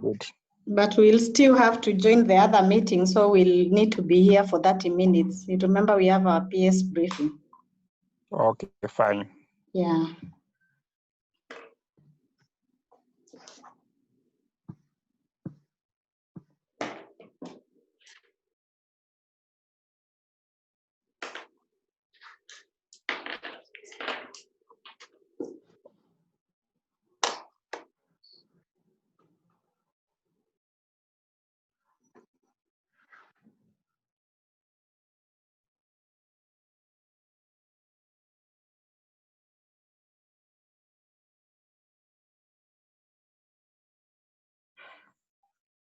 Good. But we'll still have to join the other meeting, so we'll need to be here for 30 minutes. You remember we have our PS briefing. Okay, fine. Yeah.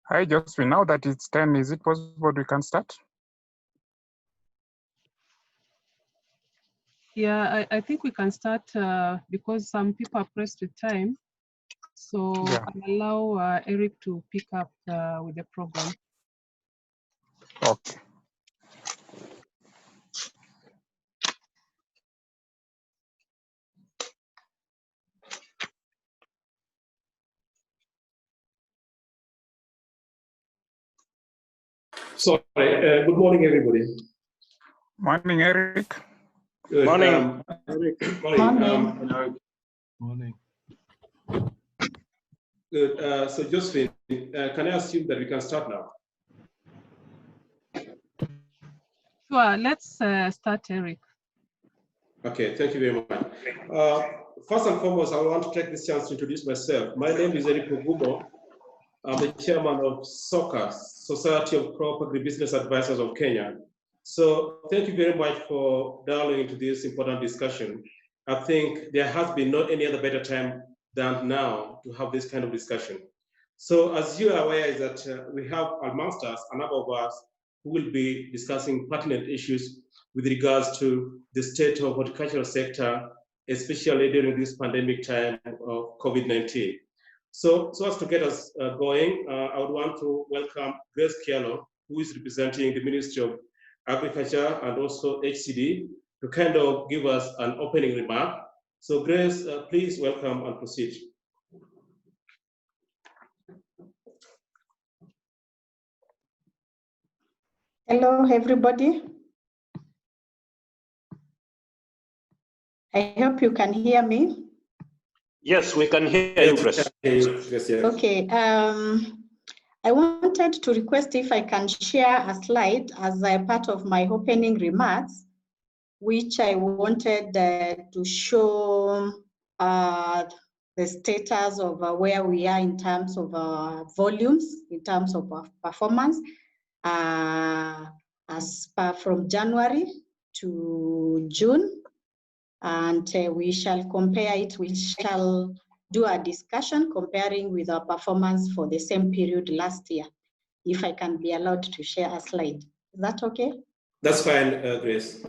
Hi, Josephine. Now that it's 10, is it possible we can start? Yeah, I think we can start because some people are pressed with time. So Yeah. I'll allow Eric to pick up with the program. Okay. Sorry, good morning, everybody. Morning, Eric. Good. Morning. Morning. Morning. Good. So, Josephine, can I assume that we can start now? Sure, let's start, Eric. Okay, thank you very much. First and foremost, I want to take this chance to introduce myself. My name is Eric Ogumo. I'm the chairman of SOCA, Society of Crop Agribusiness Advisors of Kenya. So thank you very much for dialing into this important discussion. I think there has been not any other better time than now to have this kind of discussion. So as you are aware is that we have amongst us a number of us who will be discussing pertinent issues with regards to the state of horticultural sector, especially during this pandemic time of COVID-19. So as to get us going, I would want to welcome Grace Kialo, who is representing the Ministry of Agriculture and also HCD, to kind of give us an opening remark. So Grace, please welcome and proceed. Hello, everybody. I hope you can hear me. Yes, we can hear you, Grace. Yes. Okay. I wanted to request if I can share a slide as a part of my opening remarks, which I wanted to show the status of where we are in terms of volumes, in terms of performance, as per from January to June. And we shall compare it, we shall do a discussion comparing with our performance for the same period last year, if I can be allowed to share a slide. Is that okay? That's fine, Grace.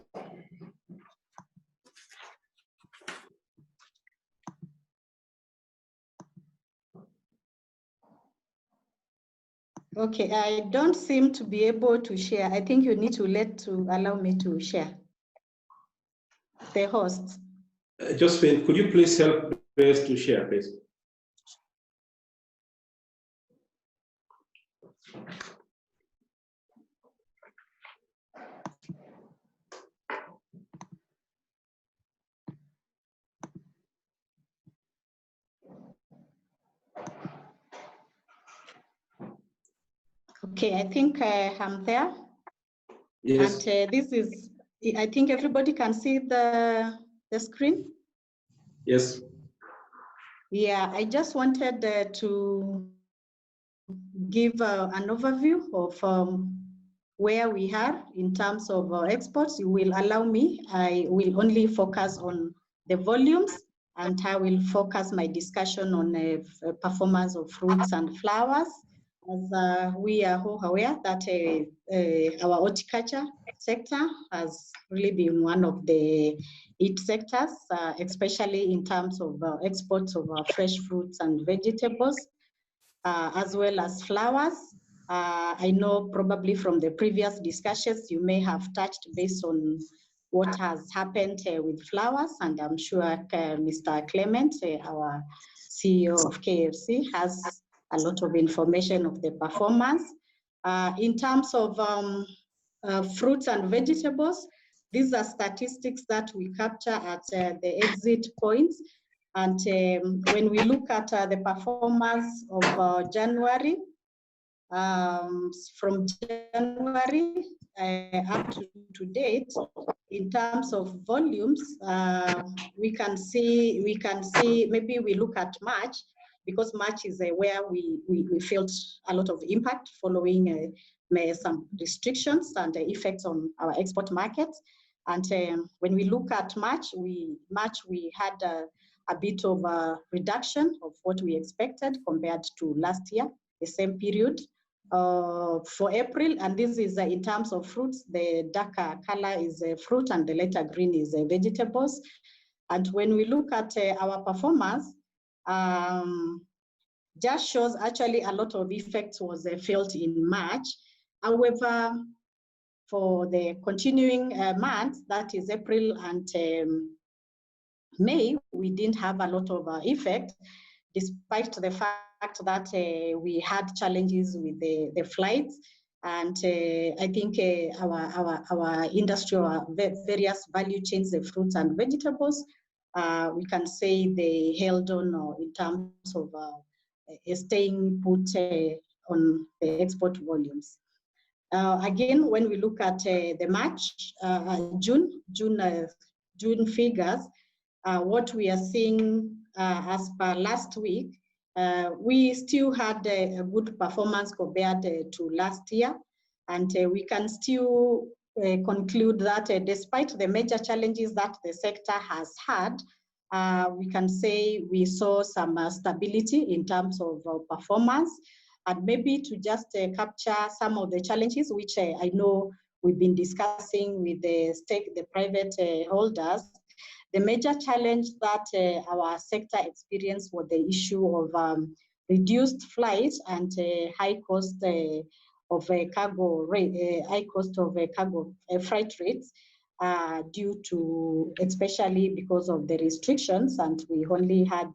Okay, I don't seem to be able to share. I think you need to allow me to share. The host. Josephine, could you please help Grace to share, please? Okay, I think I'm there. Yes. And this is, I think everybody can see the screen. Yes. Yeah, I just wanted to give an overview of where we are in terms of exports. You will allow me, I will only focus on the volumes, and I will focus my discussion on performance of fruits and flowers. As we are all aware that our horticulture sector has really been one of the heat sectors, especially in terms of exports of fresh fruits and vegetables, as well as flowers. I know probably from the previous discussions, you may have touched base on what has happened with flowers, and I'm sure Mr. Clement, our CEO of KFC, has a lot of information of the performance. In terms of fruits and vegetables, these are statistics that we capture at the exit points. And when we look at the performance of January, from January up to date, in terms of volumes, we can see maybe we look at March, because March is where we felt a lot of impact following some restrictions and effects on our export markets. And when we look at March, we had a bit of a reduction of what we expected compared to last year, the same period. For April, and this is in terms of fruits, the darker color is fruit and the lighter green is vegetables. And when we look at our performance, just shows actually a lot of effects was felt in March. However, for the continuing months, that is April and May, we didn't have a lot of effect, despite the fact that we had challenges with the flights. And I think our industry, our various value chains, the fruits and vegetables, we can say they held on in terms of staying put on the export volumes. Again, when we look at the March, June figures, what we are seeing as per last week, we still had a good performance compared to last year. And we can still conclude that despite the major challenges that the sector has had, we can say we saw some stability in terms of performance. And maybe to just capture some of the challenges, which I know we've been discussing with the private holders. The major challenge that our sector experienced was the issue of reduced flights and high cost of cargo rate, freight rates, due to, especially because of the restrictions, and we only had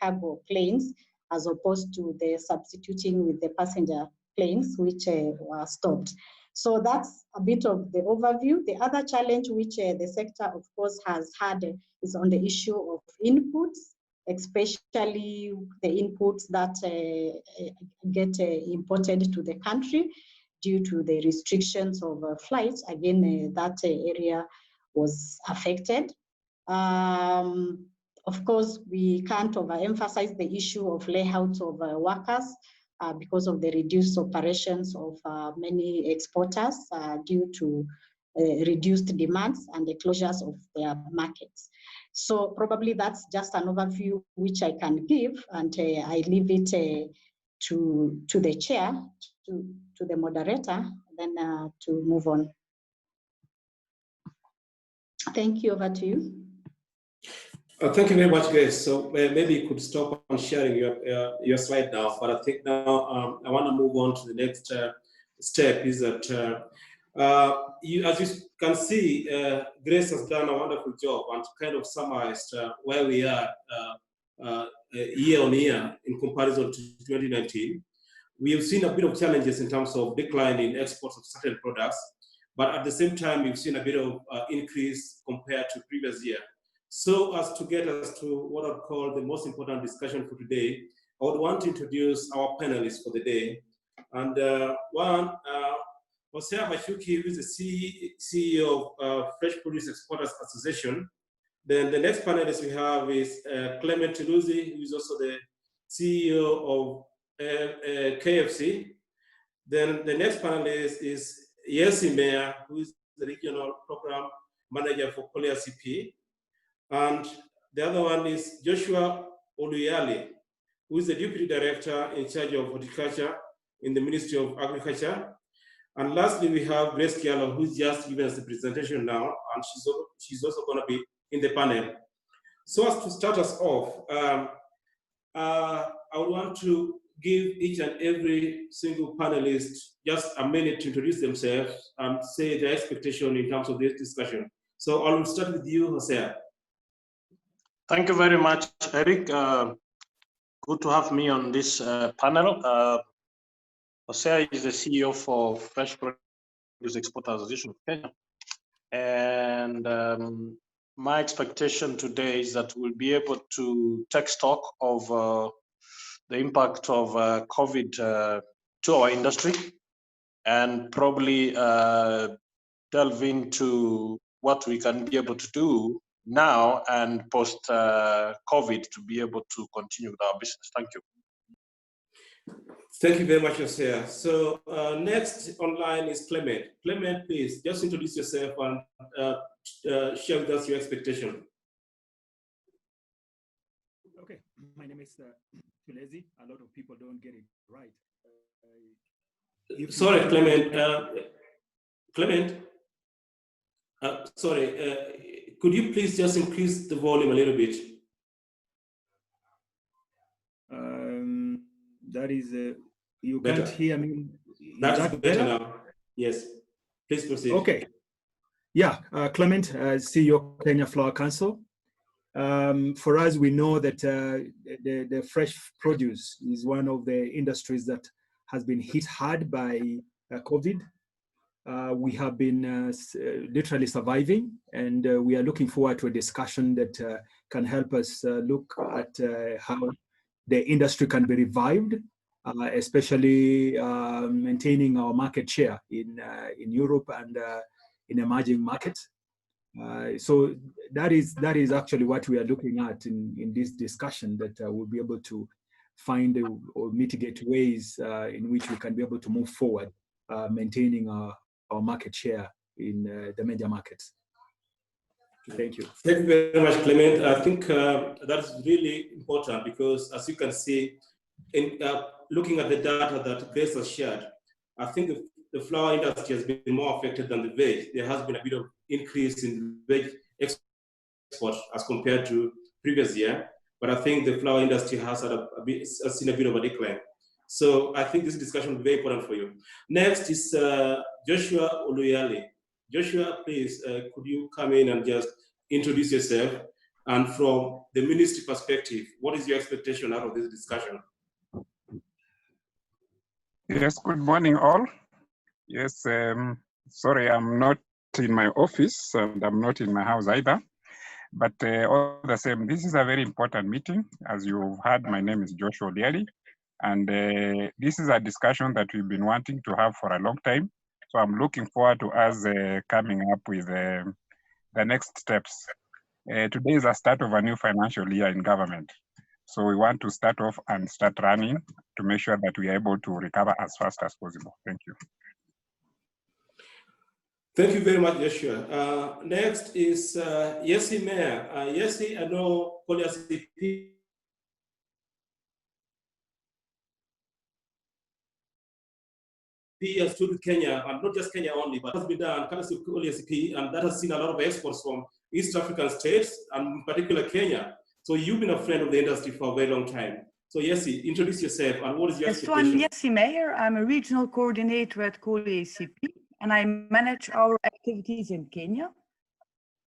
cargo planes as opposed to the substituting with the passenger planes, which were stopped. So that's a bit of the overview. The other challenge which the sector, of course, has had is on the issue of inputs, especially the inputs that get imported to the country due to the restrictions of flights. Again, that area was affected. Of course, we can't overemphasize the issue of layouts of workers because of the reduced operations of many exporters due to reduced demands and the closures of their markets. So probably that's just an overview which I can give, and I leave it to the chair, to the moderator, then to move on. Thank you, over to you. Thank you very much, Grace. So maybe you could stop on sharing your slide now, but I think now I want to move on to the next step. Is that as you can see, Grace has done a wonderful job and kind of summarized where we are year on year in comparison to 2019. We have seen a bit of challenges in terms of decline in exports of certain products, but at the same time, we've seen a bit of increase compared to previous year. So as to get us to what I'd call the most important discussion for today, I would want to introduce our panelists for the day. And one, Hosea Mashuki, who is the CEO of Fresh Produce Exporters Association. Then the next panelist we have is Clement Luzi, who is also the CEO of KFC. Then the next panelist is Yesi Meyer, who is the Regional Program Manager for Korea CP. And the other one is Joshua Oluyale, who is the Deputy Director in charge of Horticulture in the Ministry of Agriculture. And lastly, we have Grace Kialo, who's just given us the presentation now, and she's also going to be in the panel. So as to start us off, I would want to give each and every single panelist just a minute to introduce themselves and say their expectation in terms of this discussion. So I will start with you, Hosea. Thank you very much, Eric. Good to have me on this panel. Hosea is the CEO for Fresh Produce Exporters Association of Kenya. And my expectation today is that we'll be able to take stock of the impact of COVID to our industry, and probably delve into what we can be able to do now and post COVID to be able to continue with our business. Thank you. Thank you very much, Hosea. So next online is Clement. Clement, please just introduce yourself and share with us your expectation. Okay, my name is Tulezi. A lot of people don't get it right. Sorry, Clement. Could you please just increase the volume a little bit? That is, you Better. can't hear me. That's better now. Yes, please proceed. Okay. Yeah, Clement, CEO Kenya Flower Council. For us, we know that the fresh produce is one of the industries that has been hit hard by COVID. We have been literally surviving, and we are looking forward to a discussion that can help us look at how the industry can be revived, especially maintaining our market share in Europe and in emerging markets. So that is actually what we are looking at in this discussion, that we'll be able to find or mitigate ways in which we can be able to move forward, maintaining our market share in the major markets. Thank you. Thank you very much, Clement. I think that's really important because, as you can see, in looking at the data that Grace has shared, I think the flower industry has been more affected than the veg. There has been a bit of increase in veg export as compared to previous year, but I think the flower industry has seen a bit of a decline. So I think this discussion is very important for you. Next is Joshua Oluyale. Joshua, please, could you come in and just introduce yourself? And from the ministry perspective, what is your expectation out of this discussion? Yes, good morning all. Yes, sorry, I'm not in my office and I'm not in my house either. But all the same, this is a very important meeting. As you've heard, my name is Joshua Oluyale. And this is a discussion that we've been wanting to have for a long time. So I'm looking forward to us coming up with the next steps. Today is the start of a new financial year in government. So we want to start off and start running to make sure that we are able to recover as fast as possible. Thank you. Thank you very much, Joshua. Next is Yesi Mayor. Yesi, I know CP has stood with Kenya, and not just Kenya only, but has been done, and that has seen a lot of exports from East African states, and in particular Kenya. So you've been a friend of the industry for a very long time. So Yesi, introduce yourself, and what is your expectation? So I'm Yesi Mayer. I'm a regional coordinator at ACP, and I manage our activities in Kenya.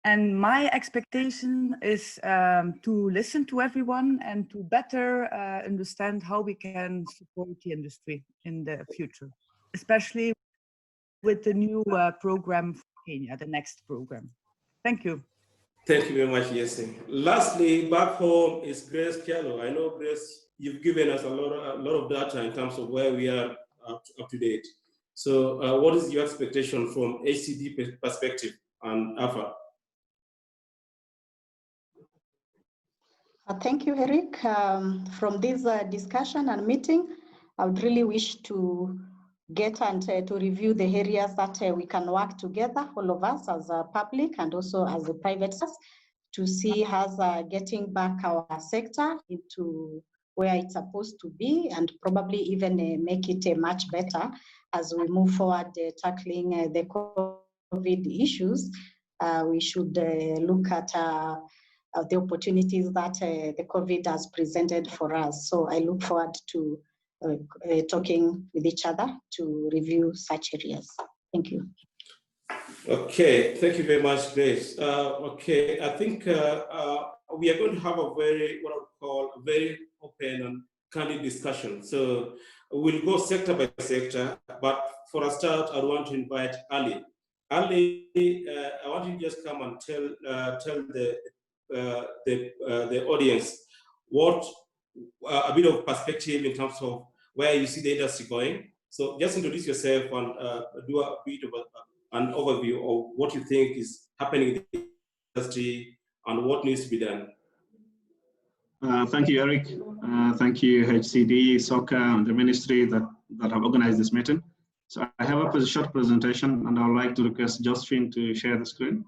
And my expectation is to listen to everyone and to better understand how we can support the industry in the future, especially with the new program for Kenya, the next program. Thank you. Thank you very much, Yesi. Lastly, back home is Grace Kialo. I know, Grace, you've given us a lot of data in terms of where we are up to date. So what is your expectation from HCD perspective and AFA? Thank you, Eric. From this discussion and meeting, I would really wish to get and to review the areas that we can work together, all of us as a public and also as a private sector, to see us getting back our sector into where it's supposed to be, and probably even make it much better as we move forward tackling the COVID issues. We should look at the opportunities that the COVID has presented for us. So I look forward to talking with each other to review such areas. Thank you. Okay, thank you very much, Grace. Okay, I think we are going to have a very, what I would call a very open and candid discussion. So we'll go sector by sector, but for a start, I want to invite Ali. Ali, I want you to just come and tell the audience what a bit of perspective in terms of where you see the industry going. So just introduce yourself and do a bit of an overview of what you think is happening in the industry and what needs to be done. Thank you, Eric. Thank you, HCD, SOCA, and the ministry that have organized this meeting. So I have a short presentation, and I would like to request Josephine to share the screen.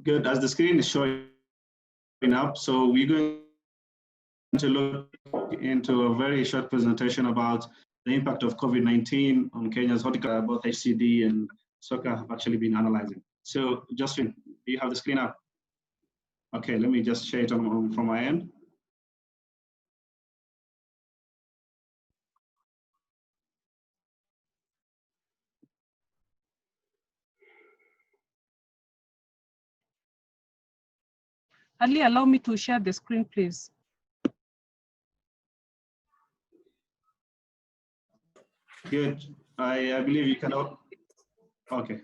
Good, as the screen is showing up, so we're going to look into a very short presentation about the impact of COVID-19 on Kenya's horticulture. Both HCD and SOCA have actually been analyzing. So Josephine, do you have the screen up? Okay, let me just share it from my end. Ali, allow me to share the screen, please. Good. I believe you can all. Okay.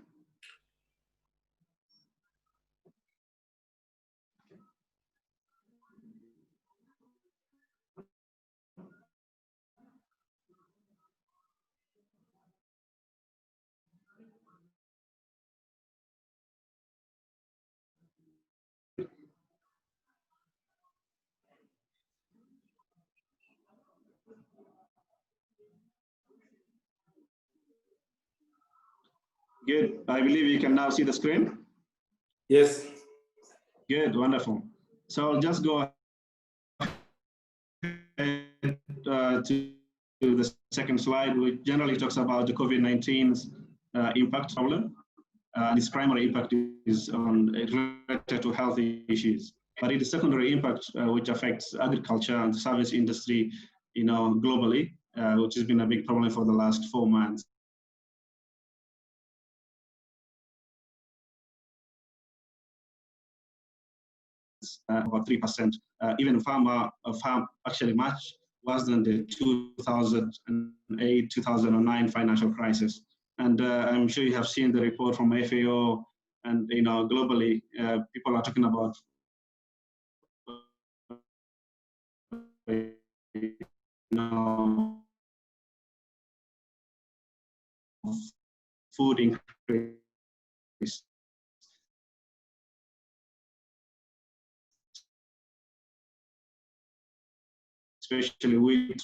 Good. I believe you can now see the screen. Yes. Good, wonderful. So I'll just go ahead to the second slide, which generally talks about the COVID-19's impact problem. And its primary impact is related to health issues. But it is secondary impact which affects agriculture and the service industry, globally, which has been a big problem for the last 4 months. About 3%. Even farm actually much worse than the 2008-2009 financial crisis. And I'm sure you have seen the report from FAO, and globally, people are talking about food increase. Especially wheat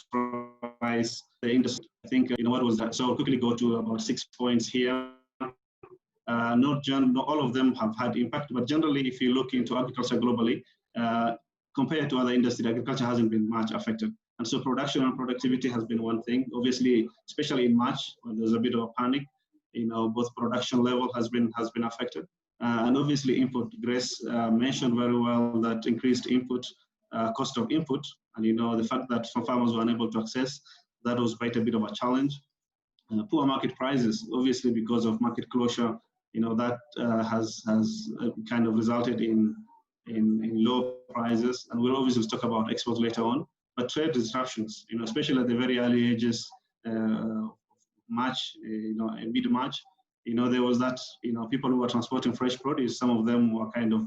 price, the industry, I think, what was that? So I'll quickly go to about 6 points here. Not all of them have had impact, but generally, if you look into agriculture globally, compared to other industries, agriculture hasn't been much affected. And so production and productivity has been one thing. Obviously, especially in March, when there's a bit of a panic, both production level has been affected. And obviously input. Grace mentioned very well that increased input, cost of input, and the fact that some farmers were unable to access, that was quite a bit of a challenge. Poor market prices, obviously because of market closure, that has kind of resulted in low prices, and we'll obviously talk about exports later on. But trade disruptions, especially at the very early ages, March, mid-March, there was that, people who were transporting fresh produce, some of them were kind of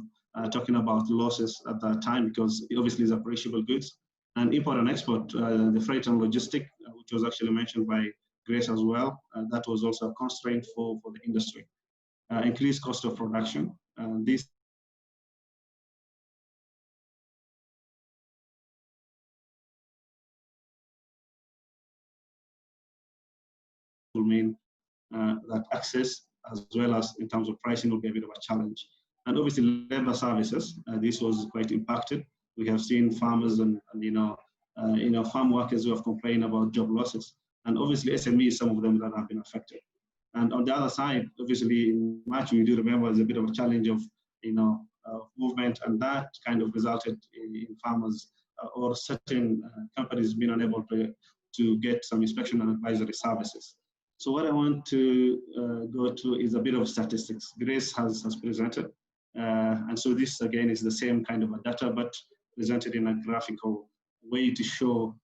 talking about losses at that time because obviously it's perishable goods. And import and export, the freight and logistic, which was actually mentioned by Grace as well, that was also a constraint for the industry. Increased cost of production. This remain that access as well as in terms of pricing will be a bit of a challenge. And obviously labor services, this was quite impacted. We have seen farmers and farm workers who have complained about job losses. And obviously SMEs, some of them that have been affected. And on the other side, obviously in March, we do remember there's a bit of a challenge of, movement, and that kind of resulted in farmers or certain companies being unable to get some inspection and advisory services. So what I want to go to is a bit of statistics. Grace has presented. And so this again is the same kind of a data, but presented in a graphical way to show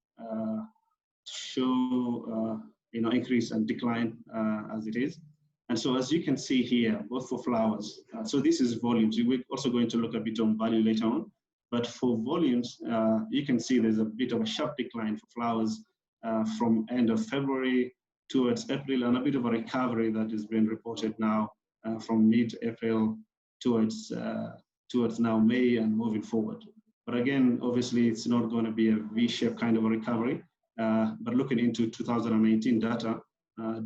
increase and decline as it is. And so as you can see here, both for flowers, so this is volumes. We're also going to look a bit on value later on, but for volumes, you can see there's a bit of a sharp decline for flowers from end of February towards April, and a bit of a recovery that is being reported now from mid-April towards now May and moving forward. But again, obviously it's not going to be a V-shaped kind of a recovery, but looking into 2019 data,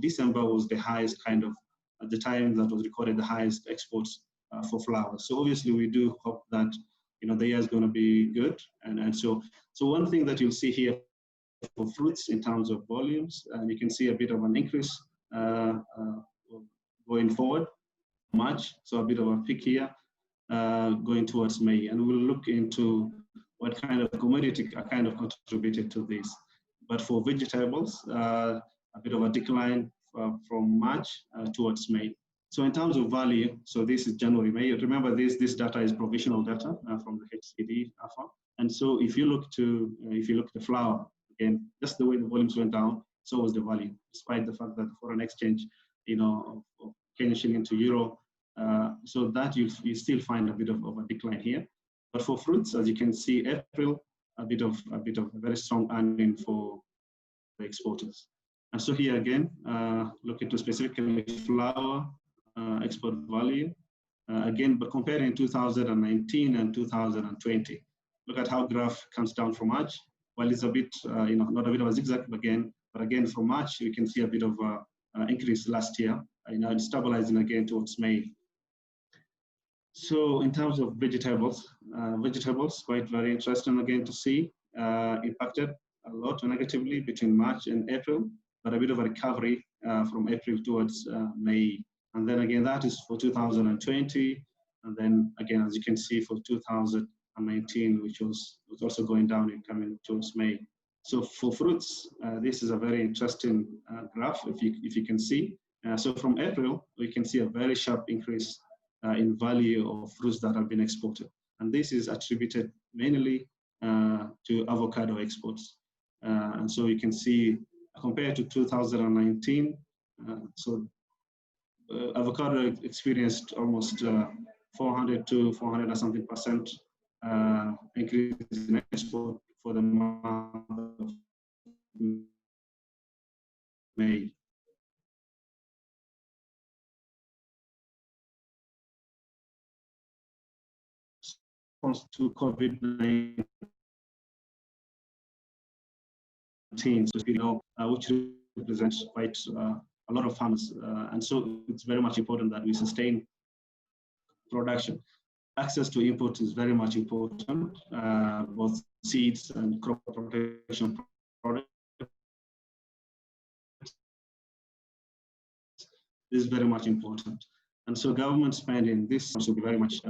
December was the highest kind of, at the time that was recorded, the highest exports for flowers. So obviously we do hope that the year is going to be good. And so one thing that you'll see here for fruits in terms of volumes, you can see a bit of an increase going forward, March, so a bit of a peak here going towards May. And we'll look into what kind of commodity are kind of contributed to this. But for vegetables, a bit of a decline from March towards May. So in terms of value, so this is January, May. Remember this data is provisional data from the HCD AFA. And so if you look to the flour, again, just the way the volumes went down, so was the value, despite the fact that the foreign exchange, of Kenyan shilling to euro, so that you still find a bit of a decline here. But for fruits, as you can see, April, a bit of a very strong earning for the exporters. And so here again, look into specifically flour export value. Again, but comparing 2019 and 2020, look at how graph comes down from March. While it's a bit, not a bit of a zigzag again, but again from March, we can see a bit of increase last year. It's stabilizing again towards May. So in terms of vegetables, quite very interesting again to see, impacted a lot negatively between March and April, but a bit of a recovery from April towards May. And then again, that is for 2020. And then again, as you can see, for 2019, which was also going down and coming towards May. So for fruits, this is a very interesting graph, if you can see. So from April, we can see a very sharp increase in value of fruits that have been exported. And this is attributed mainly to avocado exports. And so you can see, compared to 2019, avocado experienced almost 400 to 400 and something percent increase in export for the month of May. To COVID-19, which represents quite a lot of farmers. And so it's very much important that we sustain production. Access to input is very much important, both seeds and crop protection products. This is very much important. And so government spending, this will be very much,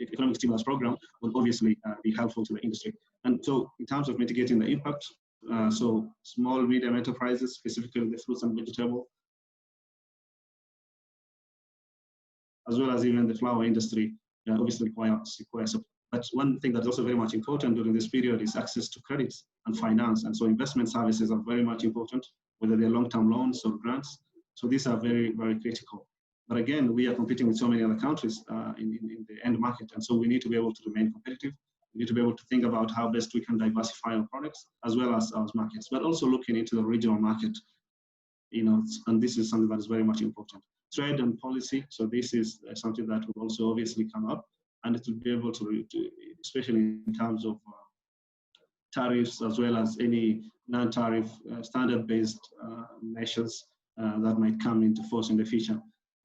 economic stimulus program will obviously be helpful to the industry. And so in terms of mitigating the impact, so small, medium enterprises, specifically the fruits and vegetable, as well as even the flower industry, obviously require support. But one thing that's also very much important during this period is access to credits and finance. And so investment services are very much important, whether they're long-term loans or grants. So these are very, very critical. But again, we are competing with so many other countries in the end market. And so we need to be able to remain competitive. We need to be able to think about how best we can diversify our products as well as our markets, but also looking into the regional market, and this is something that is very much important. Trade and policy. So this is something that will also obviously come up, and it will be able to especially in terms of tariffs as well as any non-tariff standard-based measures that might come into force in the future.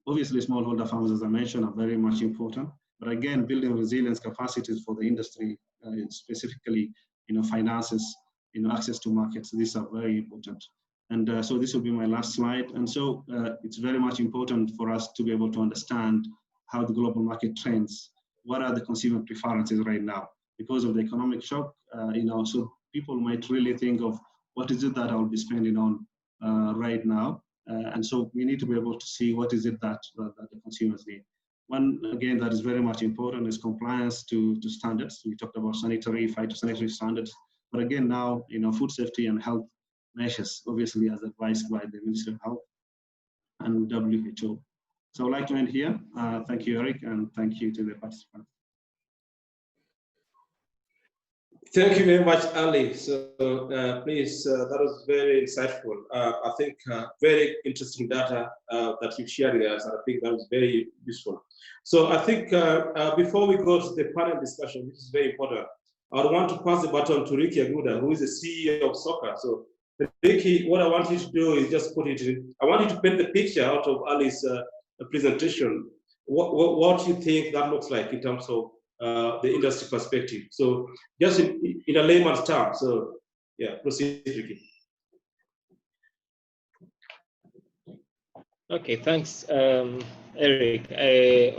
Obviously, smallholder farmers, as I mentioned, are very much important. But again, building resilience capacities for the industry, specifically, finances, access to markets, these are very important. And so this will be my last slide. And so it's very much important for us to be able to understand how the global market trends, what are the consumer preferences right now because of the economic shock, so people might really think of what is it that I'll be spending on right now. And so we need to be able to see what is it that the consumers need. One, again, that is very much important is compliance to standards. We talked about sanitary, phytosanitary standards. But again, now, food safety and health measures, obviously as advised by the Ministry of Health and WHO. So I'd like to end here. Thank you, Eric, and thank you to the participants. Thank you very much, Ali. So please, that was very insightful. I think very interesting data that you shared with us. I think that was very useful. So I think before we go to the panel discussion, which is very important, I would want to pass the baton to Ricky Aguda, who is the CEO of Soccer. So Ricky, what I want you to do is just put it in, I want you to paint the picture out of Ali's presentation. What you think that looks like in terms of the industry perspective. So just in a layman's term. So yeah, proceed, Ricky. Okay, thanks, Eric.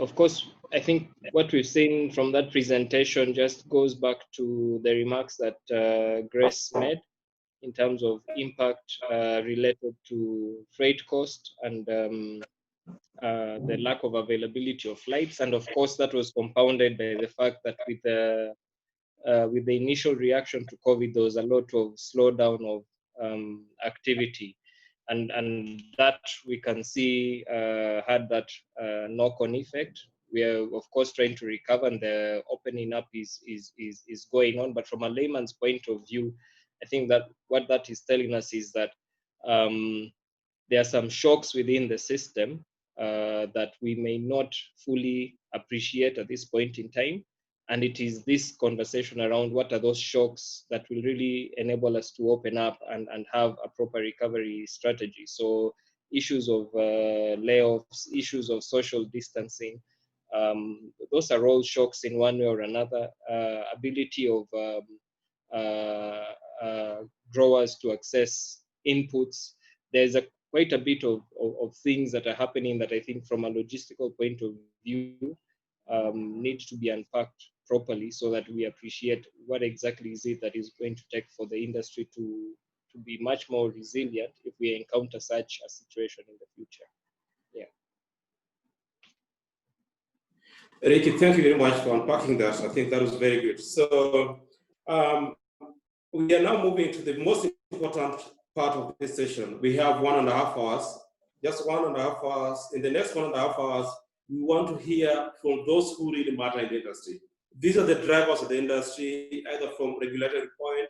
Of course, I think what we've seen from that presentation just goes back to the remarks that Grace made in terms of impact related to freight cost and the lack of availability of flights. And of course, that was compounded by the fact that with the initial reaction to COVID, there was a lot of slowdown of activity. And that we can see had that knock-on effect. We are, of course, trying to recover, and the opening up is going on. But from a layman's point of view, I think that what that is telling us is that there are some shocks within the system that we may not fully appreciate at this point in time. And it is this conversation around what are those shocks that will really enable us to open up and have a proper recovery strategy. So issues of layoffs, issues of social distancing, those are all shocks in one way or another. Ability of growers to access inputs. There's quite a bit of things that are happening that I think from a logistical point of view need to be unpacked properly so that we appreciate what exactly is it that is going to take for the industry to be much more resilient if we encounter such a situation in the future. Yeah. Ricky, thank you very much for unpacking that. I think that was very good. So we are now moving to the most important part of this session. We have 1.5 hours, just 1.5 hours. In the next 1.5 hours, we want to hear from those who really matter in the industry. These are the drivers of the industry, either from regulatory point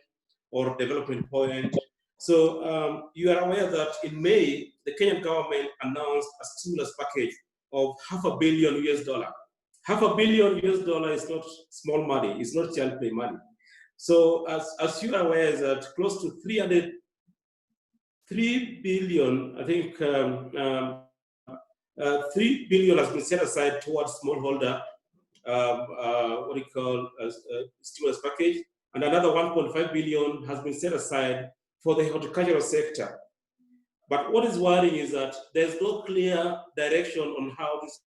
or development point. So you are aware that in May, the Kenyan government announced a stimulus package of $500 million US. $500 million US is not small money, it's not child play money. So as you are aware, is that close to 3 billion, I think 3 billion has been set aside towards smallholder, what we call stimulus package, and another 1.5 billion has been set aside for the horticultural sector. But what is worrying is that there's no clear direction on how this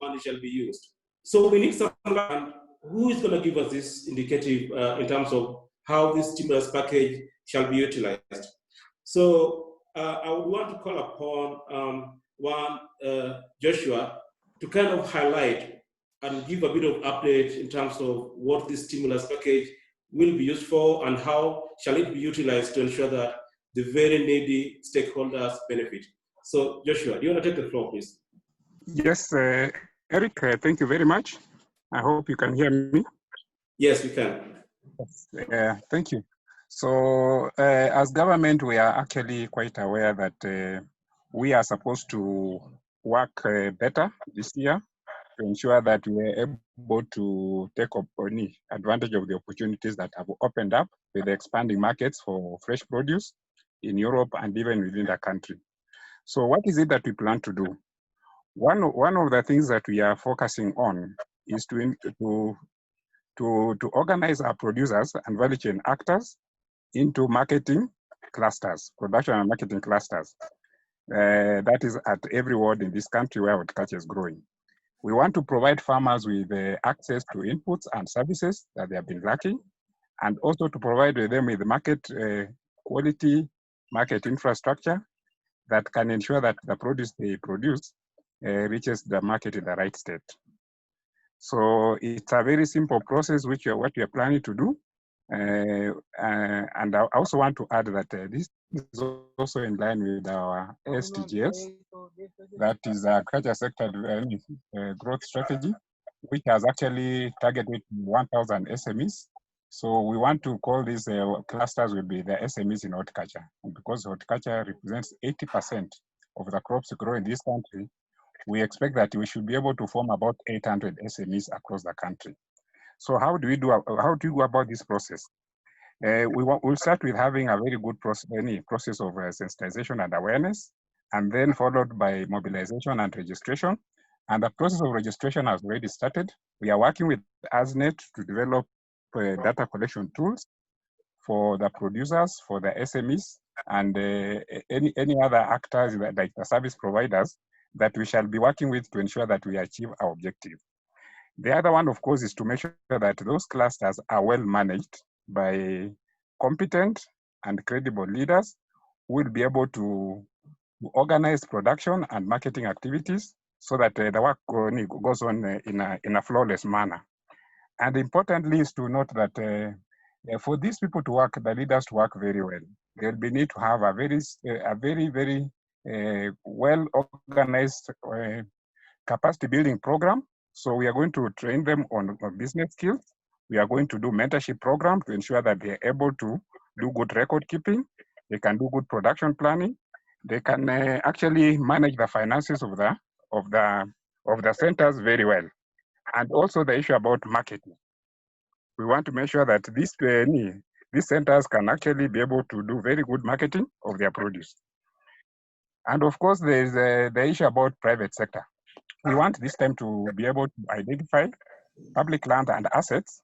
money shall be used. So we need someone who is going to give us this indicative in terms of how this stimulus package shall be utilized. So I would want to call upon Joshua to kind of highlight and give a bit of update in terms of what this stimulus package will be used for and how shall it be utilized to ensure that the very needy stakeholders benefit. So Joshua, do you want to take the floor, please? Yes, Eric, thank you very much. I hope you can hear me. Yes, we can. Thank you. So as government, we are actually quite aware that we are supposed to work better this year to ensure that we are able to take any advantage of the opportunities that have opened up with the expanding markets for fresh produce in Europe and even within the country. So what is it that we plan to do? One of the things that we are focusing on is to organize our producers and value chain actors into marketing clusters, production and marketing clusters. That is at every ward in this country where horticulture is growing. We want to provide farmers with access to inputs and services that they have been lacking, and also to provide them with market quality, market infrastructure that can ensure that the produce they produce reaches the market in the right state. So it's a very simple process what we are planning to do. And I also want to add that this is also in line with our SDGs, that is our agriculture sector growth strategy, which has actually targeted 1,000 SMEs. So we want to call these clusters will be the SMEs in horticulture. And because horticulture represents 80% of the crops grown in this country, we expect that we should be able to form about 800 SMEs across the country. So how do you go about this process? We'll start with having a very good process of sensitization and awareness, and then followed by mobilization and registration. And the process of registration has already started. We are working with ASNET to develop data collection tools for the producers, for the SMEs, and any other actors like the service providers that we shall be working with to ensure that we achieve our objective. The other one, of course, is to make sure that those clusters are well managed by competent and credible leaders who will be able to organize production and marketing activities so that the work goes on in a flawless manner. And importantly is to note that for these people to work, the leaders to work very well, they'll be need to have a very well organized capacity building program. So we are going to train them on business skills. We are going to do mentorship program to ensure that they are able to do good record keeping. They can do good production planning. They can actually manage the finances of the centers very well. And also the issue about marketing. We want to make sure that these centers can actually be able to do very good marketing of their produce. And of course, there's the issue about private sector. We want this time to be able to identify public land and assets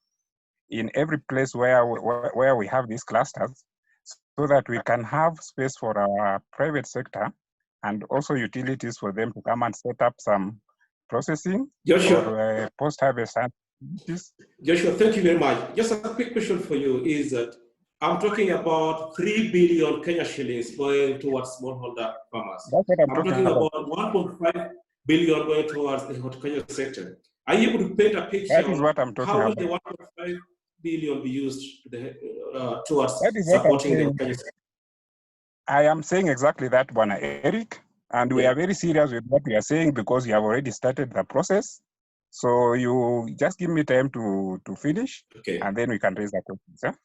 in every place where we have these clusters, so that we can have space for our private sector and also utilities for them to come and set up some processing or post-harvest activities. Joshua, thank you very much. Just a quick question for you is that I'm talking about 3 billion Kenya shillings going towards smallholder farmers. That's what I'm talking about 1.5 billion going towards the horticulture sector. Are you able to paint a picture on how will the 1.5 billion be used towards supporting the horticulture sector? I am saying exactly that, Bwana Eric, and we are very serious with what we are saying because we have already started the process. So you just give me time to finish, and then we can raise the questions.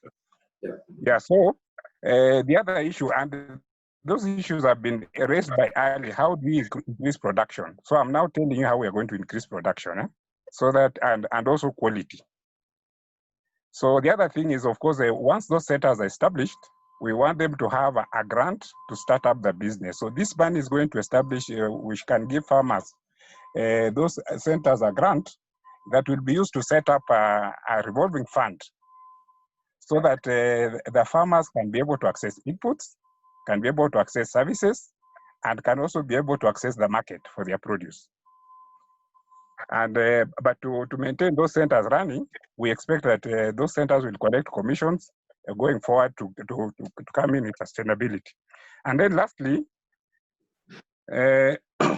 Yeah. So the other issue, and those issues have been raised by Ali. How do we increase production? So I'm now telling you how we are going to increase production, so that and also quality. So the other thing is, of course, once those centers are established, we want them to have a grant to start up the business. So this ban is going to establish, which can give farmers those centers a grant that will be used to set up a revolving fund, so that the farmers can be able to access inputs, can be able to access services, and can also be able to access the market for their produce. And but to maintain those centers running, we expect that those centers will collect commissions going forward to come in with sustainability. And then lastly,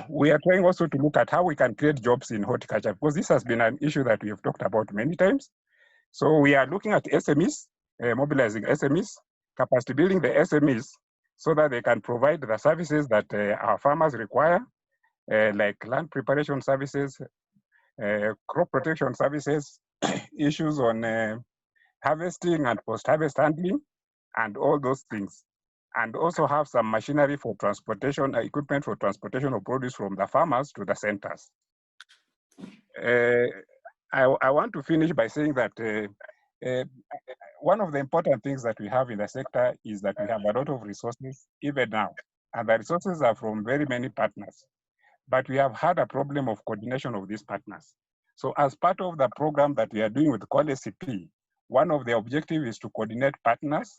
we are trying also to look at how we can create jobs in horticulture, because this has been an issue that we have talked about many times. So we are looking at SMEs, mobilizing SMEs, capacity building the SMEs, so that they can provide the services that our farmers require, like land preparation services, crop protection services, issues on harvesting and post-harvest handling, and all those things. And also have some machinery for transportation, equipment for transportation of produce from the farmers to the centers. I want to finish by saying that one of the important things that we have in the sector is that we have a lot of resources, even now, and the resources are from very many partners. But we have had a problem of coordination of these partners. So as part of the program that we are doing with COLACP, one of the objectives is to coordinate partners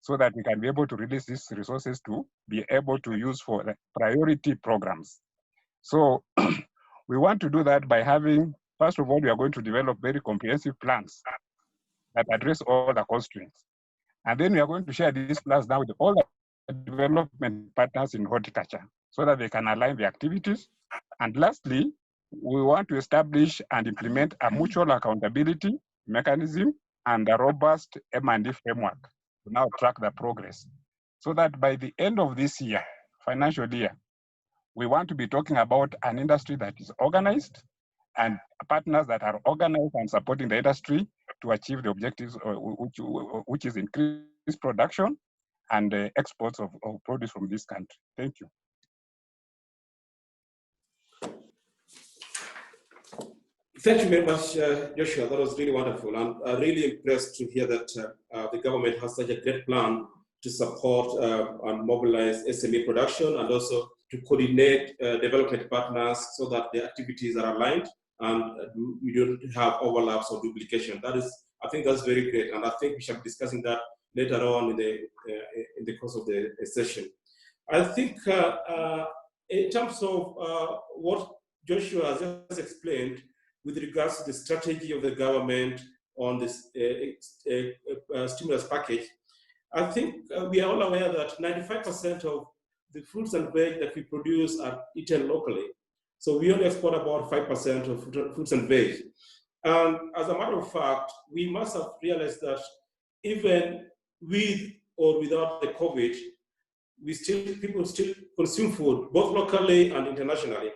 so that we can be able to release these resources to be able to use for the priority programs. So we want to do that by having, first of all, we are going to develop very comprehensive plans that address all the constraints. And then we are going to share these plans now with all the development partners in horticulture so that they can align the activities. And lastly, we want to establish and implement a mutual accountability mechanism and a robust M&D framework to now track the progress. So that by the end of this year, financial year, we want to be talking about an industry that is organized and partners that are organized and supporting the industry to achieve the objectives, which is increased production and exports of produce from this country. Thank you. Thank you very much, Joshua. That was really wonderful. I'm really impressed to hear that the government has such a great plan to support and mobilize SME production and also to coordinate development partners so that the activities are aligned and we don't have overlaps or duplication. That is, I think that's very great. And I think we shall be discussing that later on in the course of the session. I think in terms of what Joshua just explained, with regards to the strategy of the government on this stimulus package, I think we are all aware that 95% of the fruits and veg that we produce are eaten locally. So we only export about 5% of fruits and veg. And as a matter of fact, we must have realized that even with or without the COVID, people still consume food, both locally and internationally.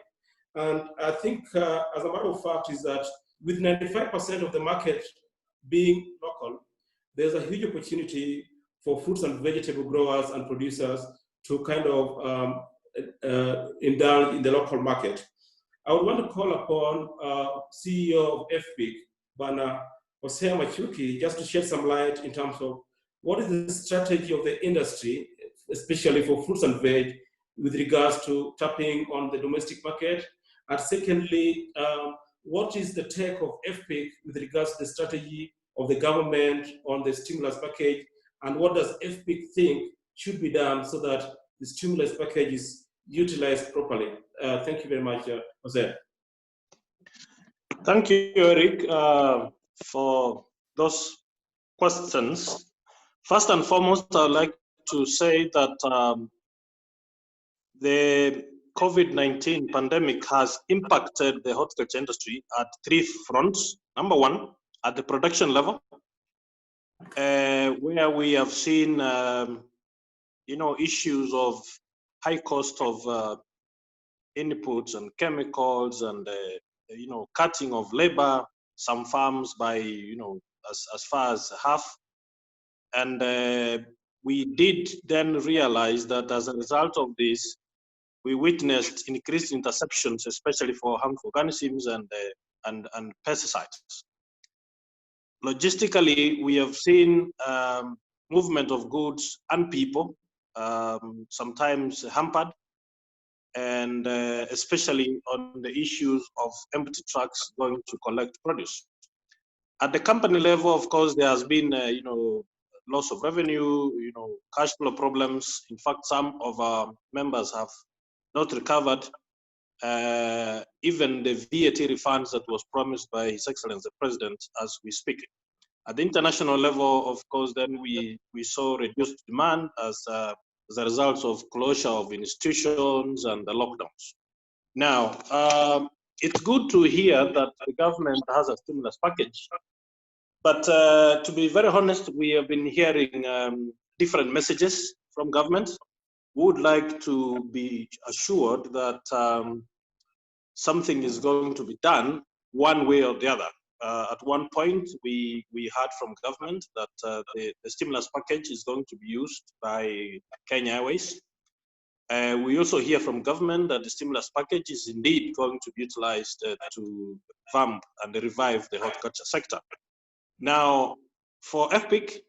And I think, as a matter of fact, is that with 95% of the market being local, there's a huge opportunity for fruits and vegetable growers and producers to kind of indulge in the local market. I would want to call upon CEO of FPIC, Bana Hosea Machuki, just to shed some light in terms of what is the strategy of the industry, especially for fruits and veg, with regards to tapping on the domestic market. And secondly, what is the take of FPIC with regards to the strategy of the government on the stimulus package, and what does FPIC think should be done so that the stimulus package is utilized properly? Thank you very much, Jose. Thank you, Eric, for those questions. First and foremost, I'd like to say that the COVID-19 pandemic has impacted the horticulture industry at three fronts. Number one, at the production level, where we have seen, issues of high cost of inputs and chemicals and, cutting of labor, some farms by, as far as half. And we did then realize that as a result of this, we witnessed increased interceptions, especially for harmful organisms and pesticides. Logistically, we have seen movement of goods and people, sometimes hampered, and especially on the issues of empty trucks going to collect produce. At the company level, of course, there has been, loss of revenue, cash flow problems. In fact, some of our members have not recovered even the VAT refunds that was promised by His Excellency the President as we speak. At the international level, of course, then we saw reduced demand as a result of closure of institutions and the lockdowns. Now, it's good to hear that the government has a stimulus package, but to be very honest, we have been hearing different messages from government. We would like to be assured that something is going to be done one way or the other. At one point, we heard from government that the stimulus package is going to be used by Kenya Airways. We also hear from government that the stimulus package is indeed going to be utilized to vamp and revive the horticulture sector. Now, for FPIC,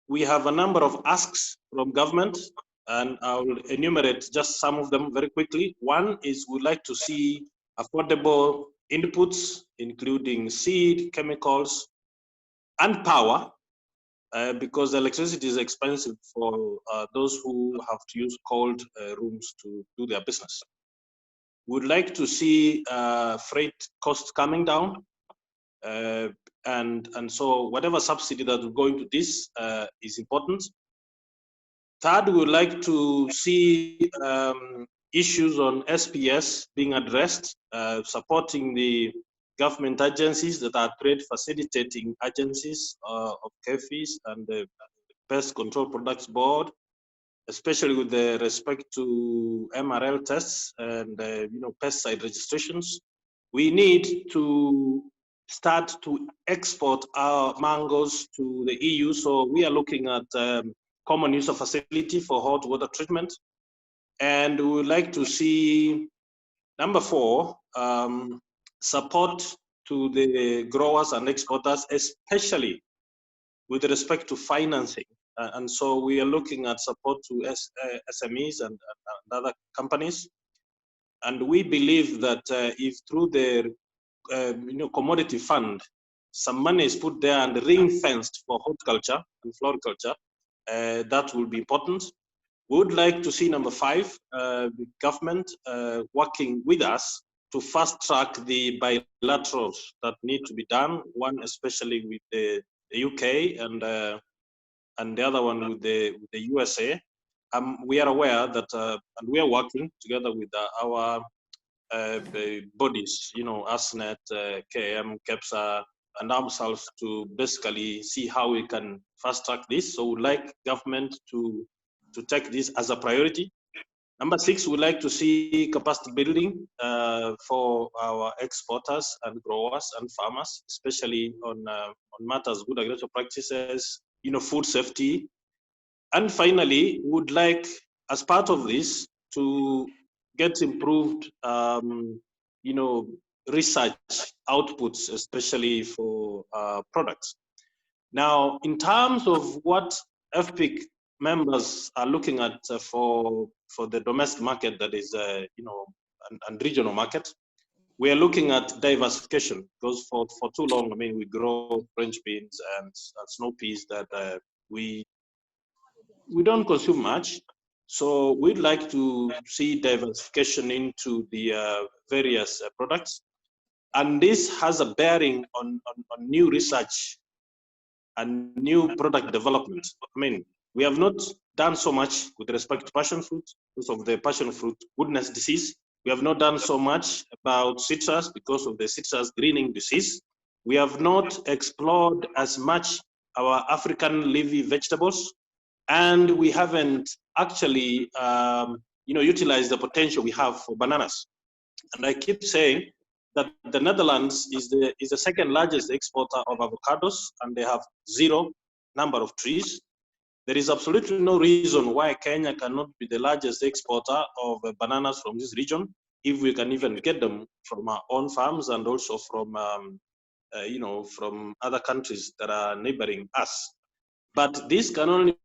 we have a number of asks from government and I'll enumerate just some of them very quickly. One is we'd like to see affordable inputs, including seed, chemicals, and power, because electricity is expensive for those who have to use cold rooms to do their business. We'd like to see freight costs coming down, and so whatever subsidy that will go into this is important. Third, we would like to see issues on SPS being addressed, supporting the government agencies that are trade facilitating agencies of KEFIs and the Pest Control Products Board, especially with the respect to MRL tests and pesticide registrations. We need to start to export our mangoes to the EU, so we are looking at common user facility for hot water treatment. And we would like to see, number 4, support to the growers and exporters, especially with respect to financing. And so we are looking at support to SMEs and other companies. And we believe that if through the commodity fund, some money is put there and ring-fenced for horticulture and floriculture, that will be important. We would like to see, number 5, the government working with us to fast-track the bilaterals that need to be done, one especially with the UK and the other one with the USA. We are aware that, and we are working together with our bodies, ASNET, KM, KEPSA, and ourselves to basically see how we can fast track this. So we'd like government to take this as a priority. Number 6, we'd like to see capacity building for our exporters and growers and farmers, especially on matters good agricultural practices, food safety. And finally, would like, as part of this, to get improved, research outputs, especially for products. Now, in terms of what FPIC members are looking at for the domestic market, that is, and regional market, we are looking at diversification, because for too long, we grow French beans and snow peas that we don't consume much. So we'd like to see diversification into the various products. And this has a bearing on new research and new product development. We have not done so much with respect to passion fruit because of the passion fruit goodness disease. We have not done so much about citrus because of the citrus greening disease. We have not explored as much our African leafy vegetables, and we haven't actually utilized the potential we have for bananas. And I keep saying that the Netherlands is the second largest exporter of avocados, and they have 0 number of trees. There is absolutely no reason why Kenya cannot be the largest exporter of bananas from this region, if we can even get them from our own farms and also from from other countries that are neighboring us. But this can only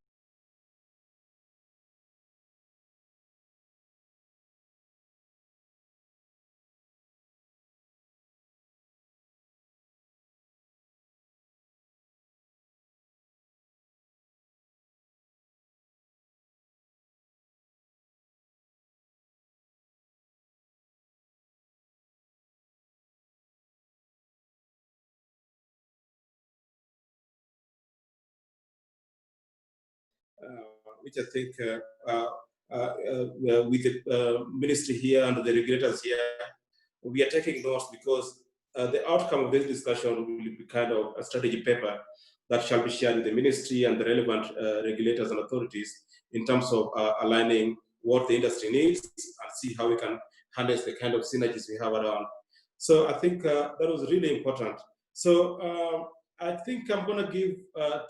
which I think with the ministry here and the regulators here, we are taking notes, because the outcome of this discussion will be kind of a strategy paper that shall be shared with the ministry and the relevant regulators and authorities in terms of aligning what the industry needs and see how we can harness the kind of synergies we have around. So I think that was really important. So I think I'm going to give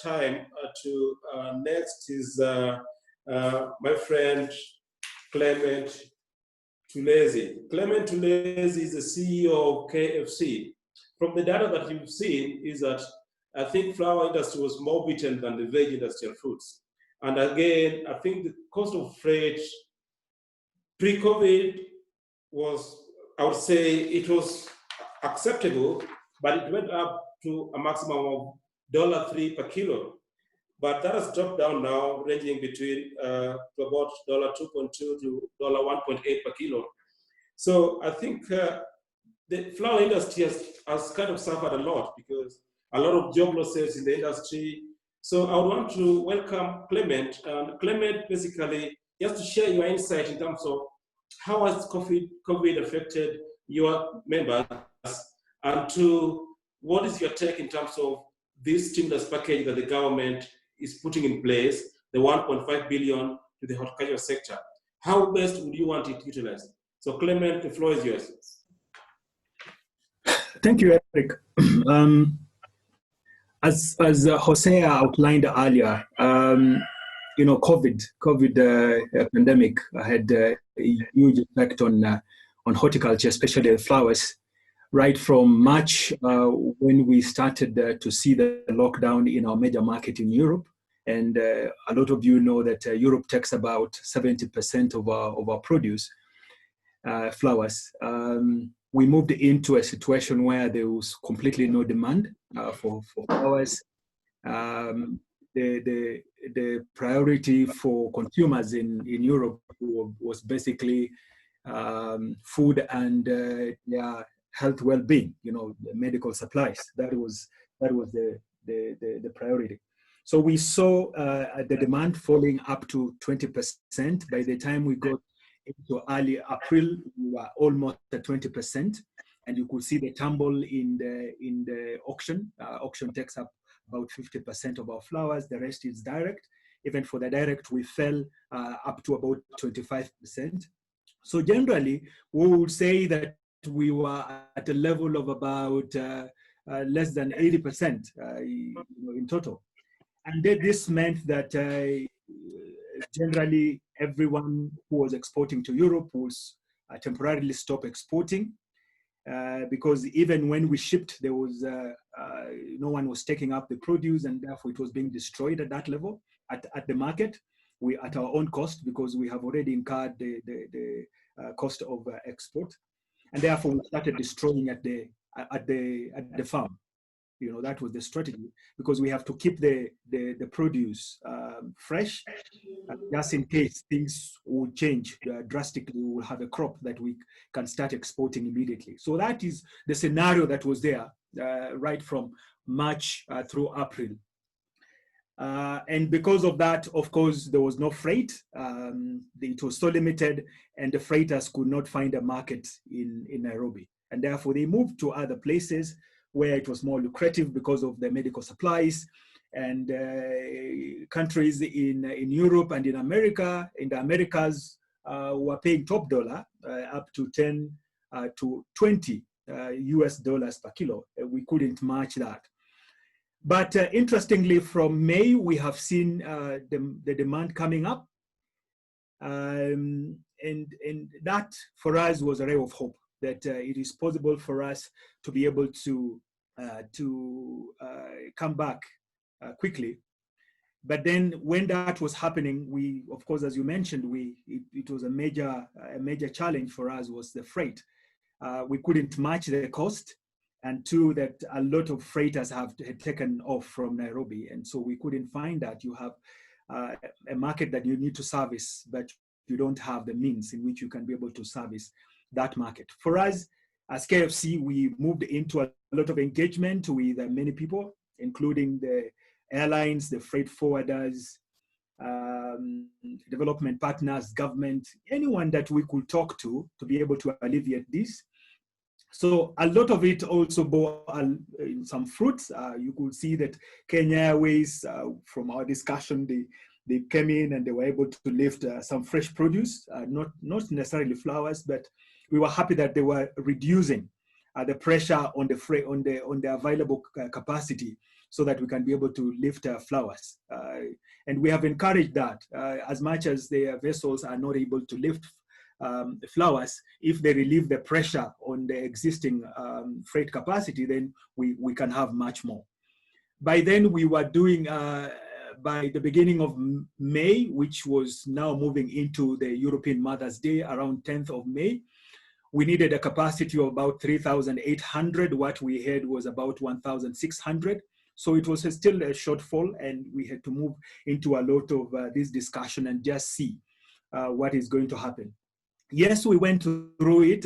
time to next is my friend Clement Tulezi. Clement Tulezi is the CEO of KFC. From the data that you've seen is that I think flower industry was more beaten than the veg industry and fruits. And again, I think the cost of freight pre-COVID was, I would say it was acceptable, but it went up to a maximum of $3 per kilo. But that has dropped down now, ranging between to about $2.2 to $1.8 per kilo. So I think the flower industry has kind of suffered a lot because a lot of job losses in the industry. So I would want to welcome Clement. Clement, basically, just to share your insight in terms of how has COVID affected your members, and to what is your take in terms of this stimulus package that the government is putting in place, the 1.5 billion to the horticulture sector. How best would you want it utilized? So Clement, the floor is yours. Thank you, Eric. As Jose outlined earlier, you know, COVID pandemic had a huge effect on horticulture, especially flowers. Right from March, when we started to see the lockdown in our major market in Europe, and a lot of you know that Europe takes about 70% of our produce, flowers. We moved into a situation where there was completely no demand for flowers. The priority for consumers in Europe was basically food and their health well-being, you know, the medical supplies. That was the priority. So we saw the demand falling up to 20%. By the time we got into early April, we were almost at 20%, and you could see the tumble in the auction. Auction takes up about 50% of our flowers. The rest is direct. Even for the direct, we fell up to about 25%. So generally, we would say that we were at a level of about less than 80% in total. And this meant that generally everyone who was exporting to Europe was temporarily stop exporting because even when we shipped, there was no one was taking up the produce, and therefore it was being destroyed at that level at the market. We at our own cost because we have already incurred the cost of export, and therefore we started destroying at the farm. You know, that was the strategy, because we have to keep the produce fresh, just in case things will change drastically. We will have a crop that we can start exporting immediately. So that is the scenario that was there right from March through April. And because of that, of course, there was no freight. It was so limited, and the freighters could not find a market in Nairobi. And therefore, they moved to other places where it was more lucrative because of the medical supplies. And countries in Europe and in America, in the Americas, were paying top dollar, up to 10 to 20 US dollars per kilo. We couldn't match that. But interestingly, from May, we have seen the demand coming up. And that for us was a ray of hope, that it is possible for us to be able to come back quickly. But then when that was happening, we, of course, as you mentioned, it was a major challenge for us was the freight. We couldn't match the cost, and two, that a lot of freighters had taken off from Nairobi, and so we couldn't find that. You have a market that you need to service, but you don't have the means in which you can be able to service that market. For us, as KFC, we moved into a lot of engagement with many people, including the airlines, the freight forwarders, development partners, government, anyone that we could talk to be able to alleviate this. So a lot of it also bore some fruits. You could see that Kenya Airways, from our discussion, they came in and they were able to lift some fresh produce, not necessarily flowers, but we were happy that they were reducing the pressure on the available capacity, so that we can be able to lift flowers. And we have encouraged that as much as the vessels are not able to lift flowers, if they relieve the pressure on the existing freight capacity, then we can have much more. By then we were doing by the beginning of May, which was now moving into the European Mother's Day around 10th of May, we needed a capacity of about 3,800. What we had was about 1,600. So it was still a shortfall, and we had to move into a lot of this discussion and just see what is going to happen. Yes, we went through it.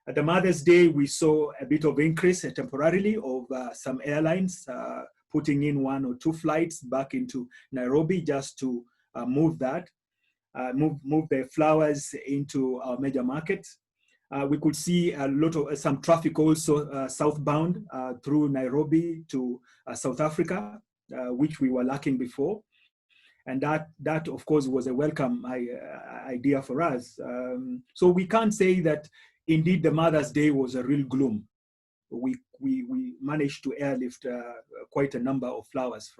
At the Mother's Day, we saw a bit of increase temporarily of some airlines putting in 1 or 2 flights back into Nairobi just to move that, move the flowers into our major markets. We could see a lot of some traffic also southbound through Nairobi to South Africa, which we were lacking before. And that of course was a welcome idea for us. So we can't say that indeed the Mother's Day was a real gloom. We managed to airlift quite a number of flowers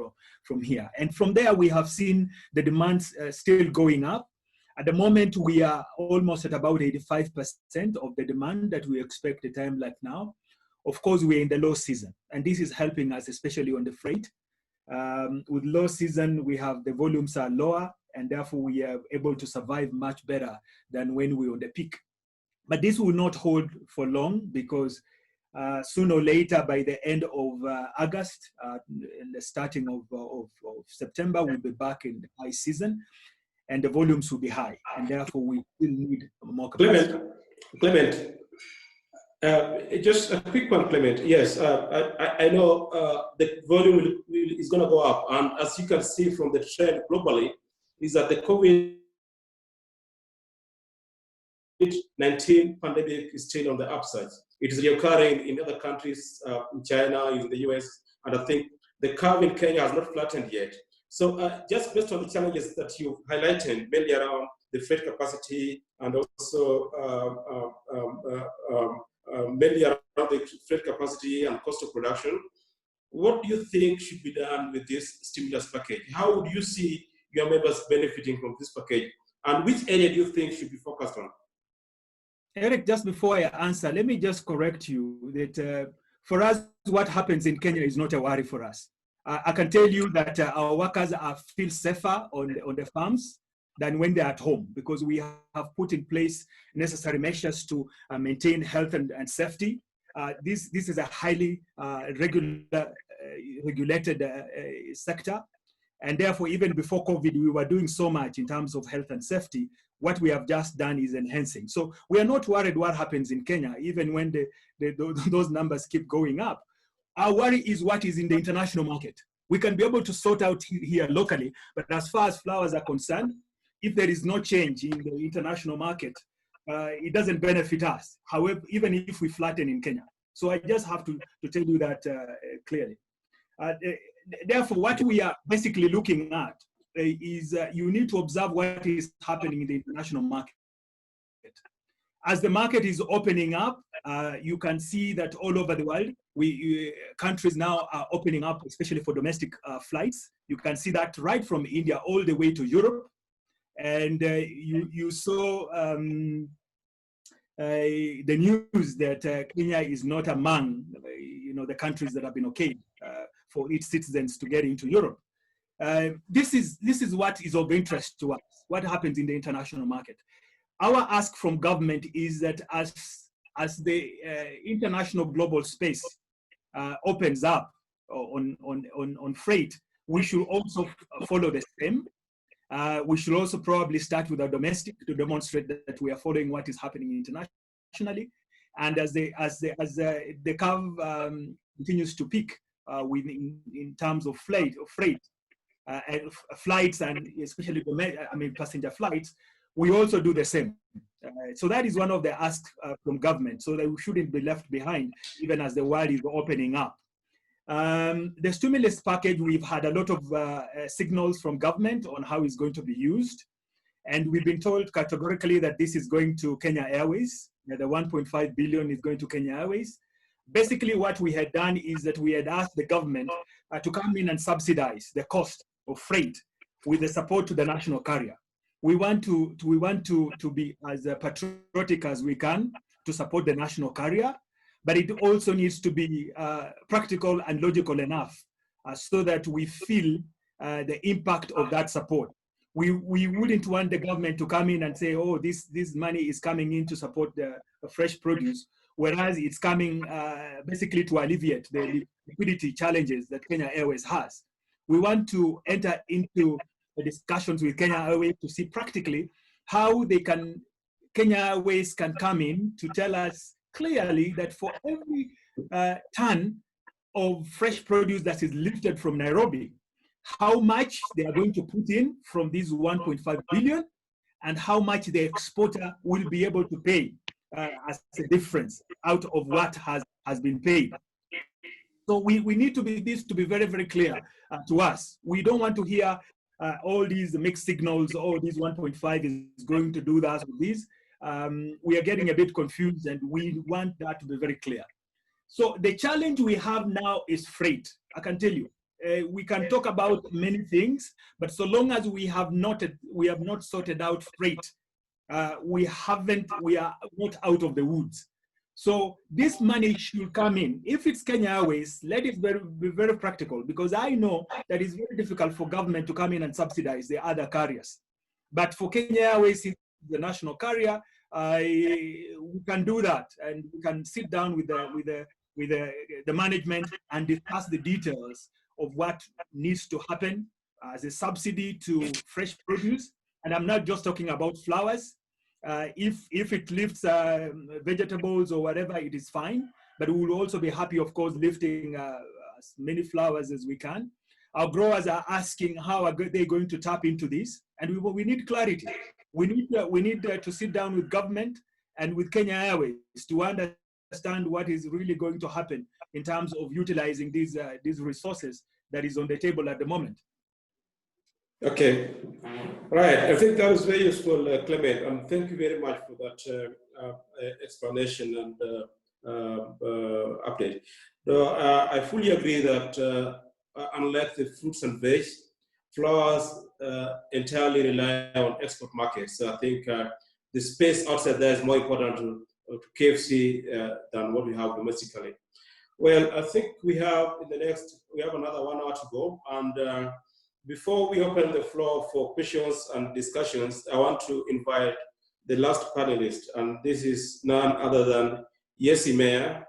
from here. And from there, we have seen the demands still going up. At the moment, we are almost at about 85% of the demand that we expect at a time like now. Of course, we're in the low season, and this is helping us, especially on the freight. With low season, we have the volumes are lower, and therefore we are able to survive much better than when we're on the peak. But this will not hold for long, because sooner or later, by the end of August and the starting of September, we'll be back in the high season, and the volumes will be high, and therefore we still need more capacity. Clement, just a quick one, Clement. Yes, I know the volume is going to go up, and as you can see from the trend globally, is that the COVID-19 pandemic is still on the upside. It is reoccurring in other countries, in China, in the US, and I think the curve in Kenya has not flattened yet. So just based on the challenges that you've highlighted, mainly around the freight capacity and also mainly around the freight capacity and cost of production, what do you think should be done with this stimulus package? How would you see your members benefiting from this package? And which area do you think should be focused on? Eric, just before I answer, let me just correct you that for us, what happens in Kenya is not a worry for us. I can tell you that our workers feel safer on the farms than when they're at home, because we have put in place necessary measures to maintain health and safety. This is a highly regulated sector. And therefore, even before COVID, we were doing so much in terms of health and safety. What we have just done is enhancing. So we are not worried what happens in Kenya, even when those numbers keep going up. Our worry is what is in the international market. We can be able to sort out here locally, but as far as flowers are concerned, if there is no change in the international market, it doesn't benefit us. However, even if we flatten in Kenya. So I just have to tell you that clearly. Therefore, what we are basically looking at is you need to observe what is happening in the international market. As the market is opening up, you can see that all over the world, countries now are opening up, especially for domestic flights. You can see that right from India all the way to Europe. And you saw the news that Kenya is not among the countries that have been okayed for its citizens to get into Europe. This is what is of interest to us, what happens in the international market. Our ask from government is that as the international global space opens up on freight, we should also follow the same. We should also probably start with our domestic to demonstrate that we are following what is happening internationally. And as the curve continues to peak in terms of freight and flights, and especially passenger flights, we also do the same. So that is one of the asks from government, so that we shouldn't be left behind, even as the world is opening up. The stimulus package, we've had a lot of signals from government on how it's going to be used. And we've been told categorically that this is going to Kenya Airways. The 1.5 billion is going to Kenya Airways. Basically, what we had done is that we had asked the government to come in and subsidize the cost of freight with the support to the national carrier. We want to be as patriotic as we can to support the national carrier, but it also needs to be practical and logical enough so that we feel the impact of that support. We wouldn't want the government to come in and say, oh, this money is coming in to support the fresh produce, whereas it's coming basically to alleviate the liquidity challenges that Kenya Airways has. We want to enter into the discussions with Kenya Airways to see practically how Kenya Airways can come in to tell us clearly that for every ton of fresh produce that is lifted from Nairobi, how much they are going to put in from these 1.5 billion and how much the exporter will be able to pay as a difference out of what has been paid. So we need this to be very, very clear to us. We don't want to hear all these mixed signals, oh, this 1.5 is going to do that with this. We are getting a bit confused and we want that to be very clear. So the challenge we have now is freight. I can tell you, we can talk about many things, but so long as we have not sorted out freight, we are not out of the woods. So this money should come in. If it's Kenya Airways, let it be very practical, because I know that it's very difficult for government to come in and subsidize the other carriers. But for Kenya Airways, the national carrier, we can do that, and we can sit down with the management and discuss the details of what needs to happen as a subsidy to fresh produce. And I'm not just talking about flowers. If it lifts vegetables or whatever, it is fine. But we will also be happy, of course, lifting as many flowers as we can. Our growers are asking how are they going to tap into this, and we need clarity. We need to sit down with government and with Kenya Airways to understand what is really going to happen in terms of utilizing these resources that is on the table at the moment. Okay, right. I think that was very useful, Clement, and thank you very much for that explanation and update. I fully agree that unlike the fruits and veg, flowers entirely rely on export markets. So I think the space outside there is more important to KFC than what we have domestically. Well, I think we have another 1 hour to go, and before we open the floor for questions and discussions, I want to invite the last panelist, and this is none other than Yesi Meyer.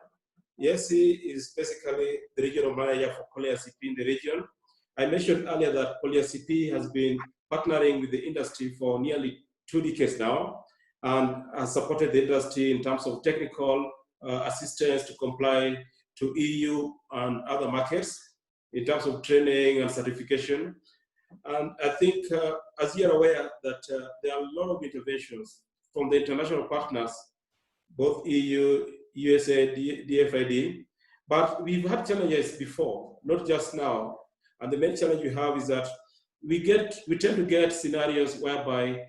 Yesi is basically the regional manager for Korea CP in the region. I mentioned earlier that Korea CP has been partnering with the industry for nearly 2 decades now, and has supported the industry in terms of technical assistance to comply to EU and other markets, in terms of training and certification. And I think, as you're aware, that there are a lot of interventions from the international partners, both EU, USA, DFID, but we've had challenges before, not just now. And the main challenge we have is that we tend to get scenarios whereby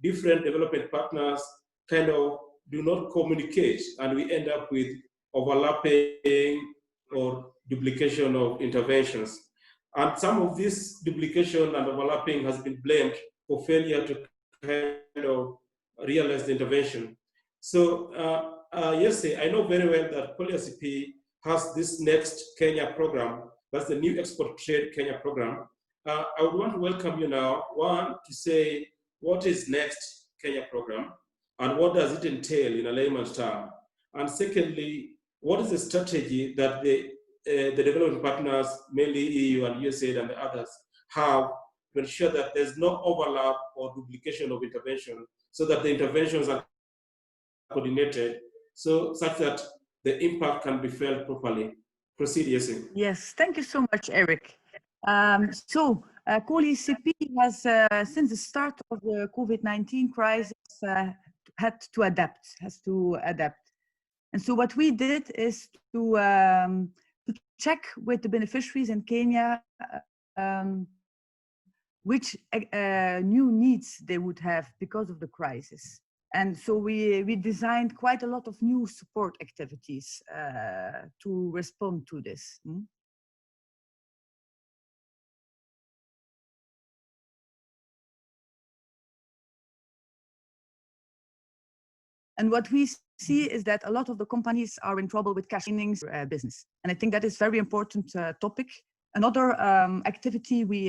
different development partners kind of do not communicate, and we end up with overlapping or duplication of interventions. And some of this duplication and overlapping has been blamed for failure to kind of realize the intervention. So, yes, I know very well that Korea CP has this next Kenya program. That's the new Export Trade Kenya program. I would want to welcome you now, one, to say what is next Kenya program and what does it entail in a layman's term? And secondly, what is the strategy that the development partners, mainly EU and USA and the others, have to ensure that there's no overlap or duplication of intervention, so that the interventions are coordinated, such that the impact can be felt properly. Proceed, Yesi. Yes, thank you so much, Eric. Korea CP has, since the start of the COVID-19 crisis, has to adapt. And so what we did is to check with the beneficiaries in Kenya which new needs they would have because of the crisis. And so we designed quite a lot of new support activities to respond to this. And what we see is that a lot of the companies are in trouble with cash earnings business. And I think that is very important topic Another activity we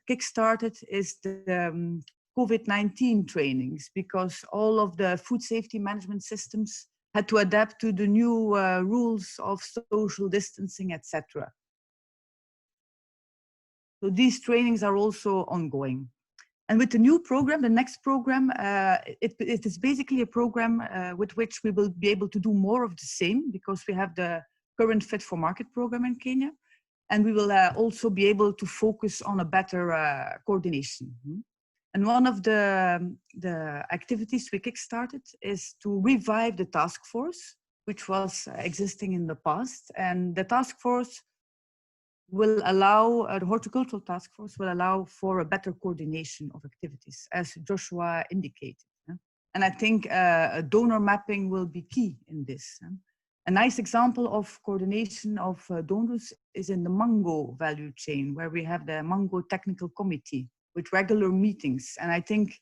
kickstarted is the COVID-19 trainings, because all of the food safety management systems had to adapt to the new rules of social distancing, etc. So these trainings are also ongoing. And with the new program, the next program, it is basically a program with which we will be able to do more of the same, because we have the current Fit for Market program in Kenya. And we will also be able to focus on a better coordination. And one of the activities we kickstarted is to revive the task force, which was existing in the past. And the task force will allow, the horticultural task force will allow for a better coordination of activities, as Joshua indicated. And I think a donor mapping will be key in this. A nice example of coordination of donors is in the mango value chain, where we have the mango technical committee with regular meetings. And I think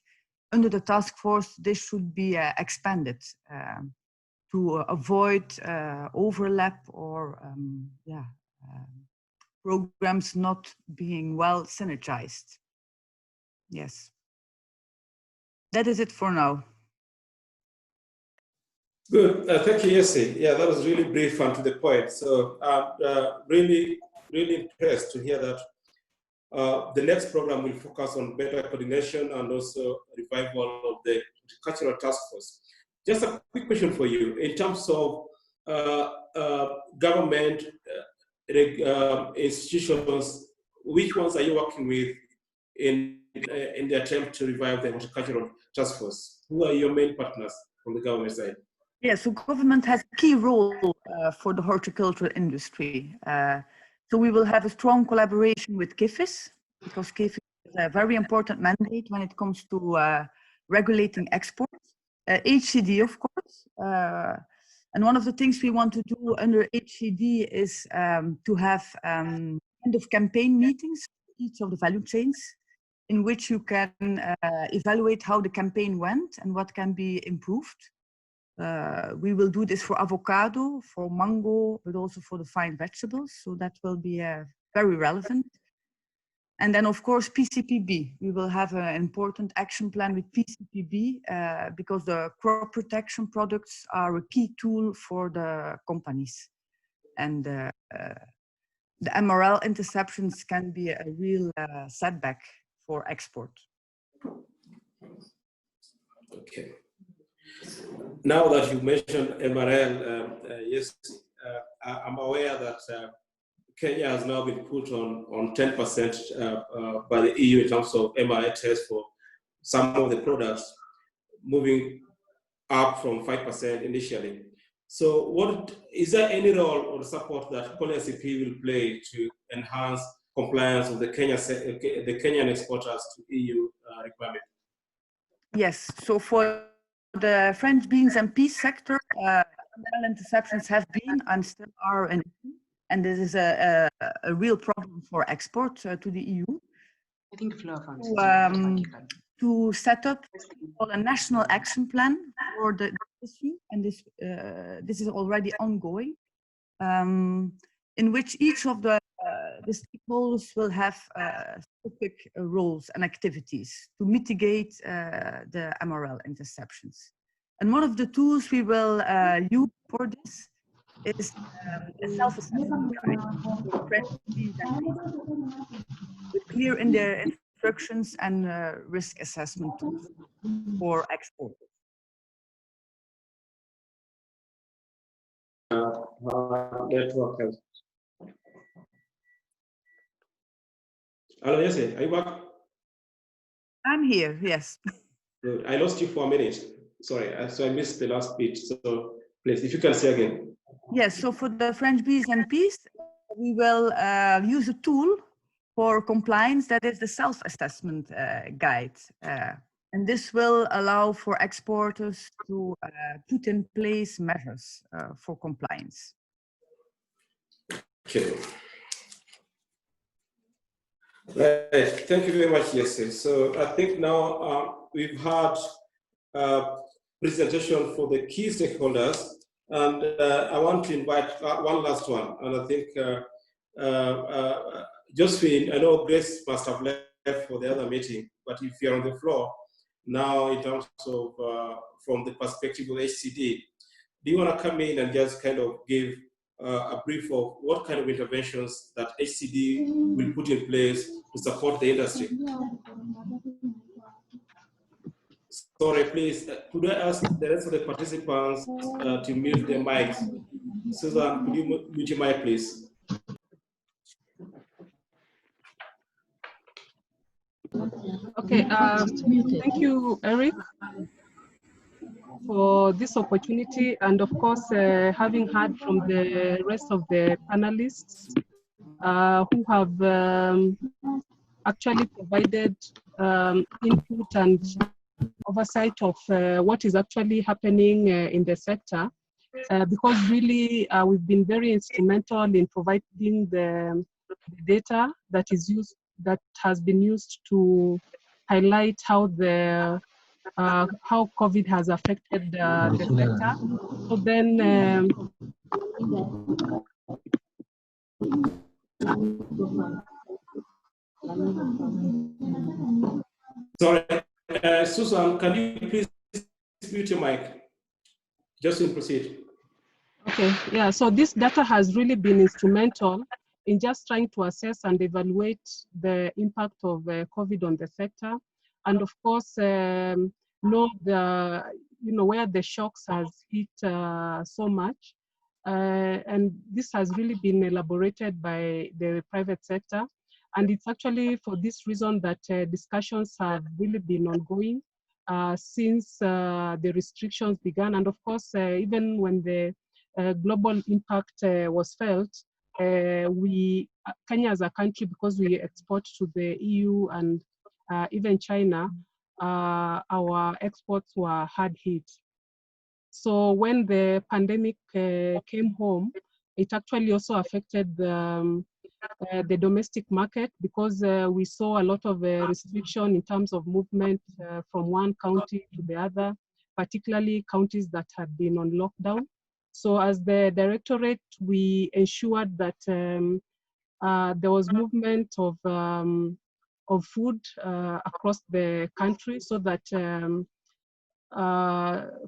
under the task force, this should be expanded to avoid overlap or programs not being well synergized. Yes. That is it for now. Good, thank you, Yesi. Yeah, that was really brief and to the point. So really impressed to hear that the next program will focus on better coordination and also revival of the cultural task force. Just a quick question for you. In terms of government institutions, which ones are you working with in the attempt to revive the horticultural task force? Who are your main partners from the government side? Yeah, so government has a key role for the horticultural industry. So we will have a strong collaboration with KIFIS, because KIFIS is a very important mandate when it comes to regulating exports. HCD, of course. And one of the things we want to do under HCD is to have end of campaign meetings, each of the value chains, in which you can evaluate how the campaign went and what can be improved. We will do this for avocado, for mango, but also for the fine vegetables. So that will be very relevant. And then, of course, PCPB. We will have an important action plan with PCPB because the crop protection products are a key tool for the companies. And the MRL interceptions can be a real setback for export. Okay. Now that you mentioned MRL, yes, I'm aware that Kenya has now been put on 10% by the EU in terms of MRL tests for some of the products, moving up from 5% initially. So what is there any role or support that CP will play to enhance compliance of the Kenyan exporters to EU requirement? Yes, so for the French beans and peas sector, interceptions have been and still are an issue, and this is a real problem for export to the EU. I think to set up a national action plan for the issue, and this is already ongoing, in which each of the stakeholders will have specific roles and activities to mitigate the MRL interceptions. And one of the tools we will use for this is a self-assessment guide for French beans and peas, with clear in their instructions and risk assessment tools for export. Network has. Hello, Yesi, are you back? I'm here, yes. Good. I lost you for a minute. Sorry, so I missed the last bit. So please, if you can say again. Yes, so for the French beans and peas, we will use a tool for compliance that is the self-assessment guide. And this will allow for exporters to put in place measures for compliance. Okay. Right. Thank you very much, Yesi. So I think now we've had a presentation for the key stakeholders, and I want to invite one last one. And I think Josephine, I know Grace must have left for the other meeting, but if you're on the floor now, in terms of from the perspective of HCD, do you want to come in and just kind of give a brief of what kind of interventions that HCD will put in place to support the industry? Sorry, please, could I ask the rest of the participants to mute their mics? Susan, could you mute your mic, please? Okay, thank you, Eric, for this opportunity, and of course, having heard from the rest of the panelists who have actually provided input and oversight of what is actually happening in the sector, because really we've been very instrumental in providing the data that has been used to highlight how how COVID has affected the sector. So then, Sorry, Susan, can you please mute your mic? Just to proceed. Okay, yeah, so this data has really been instrumental in just trying to assess and evaluate the impact of COVID on the sector. And of course, know where the shocks has hit so much. And this has really been elaborated by the private sector. And it's actually for this reason that discussions have really been ongoing since the restrictions began. And of course, even when the global impact was felt, Kenya as a country, because we export to the EU and even China, our exports were hard hit. So when the pandemic came home, it actually also affected the domestic market, because we saw a lot of restriction in terms of movement from one county to the other, particularly counties that had been on lockdown. So as the directorate, we ensured that there was movement of food across the country, so that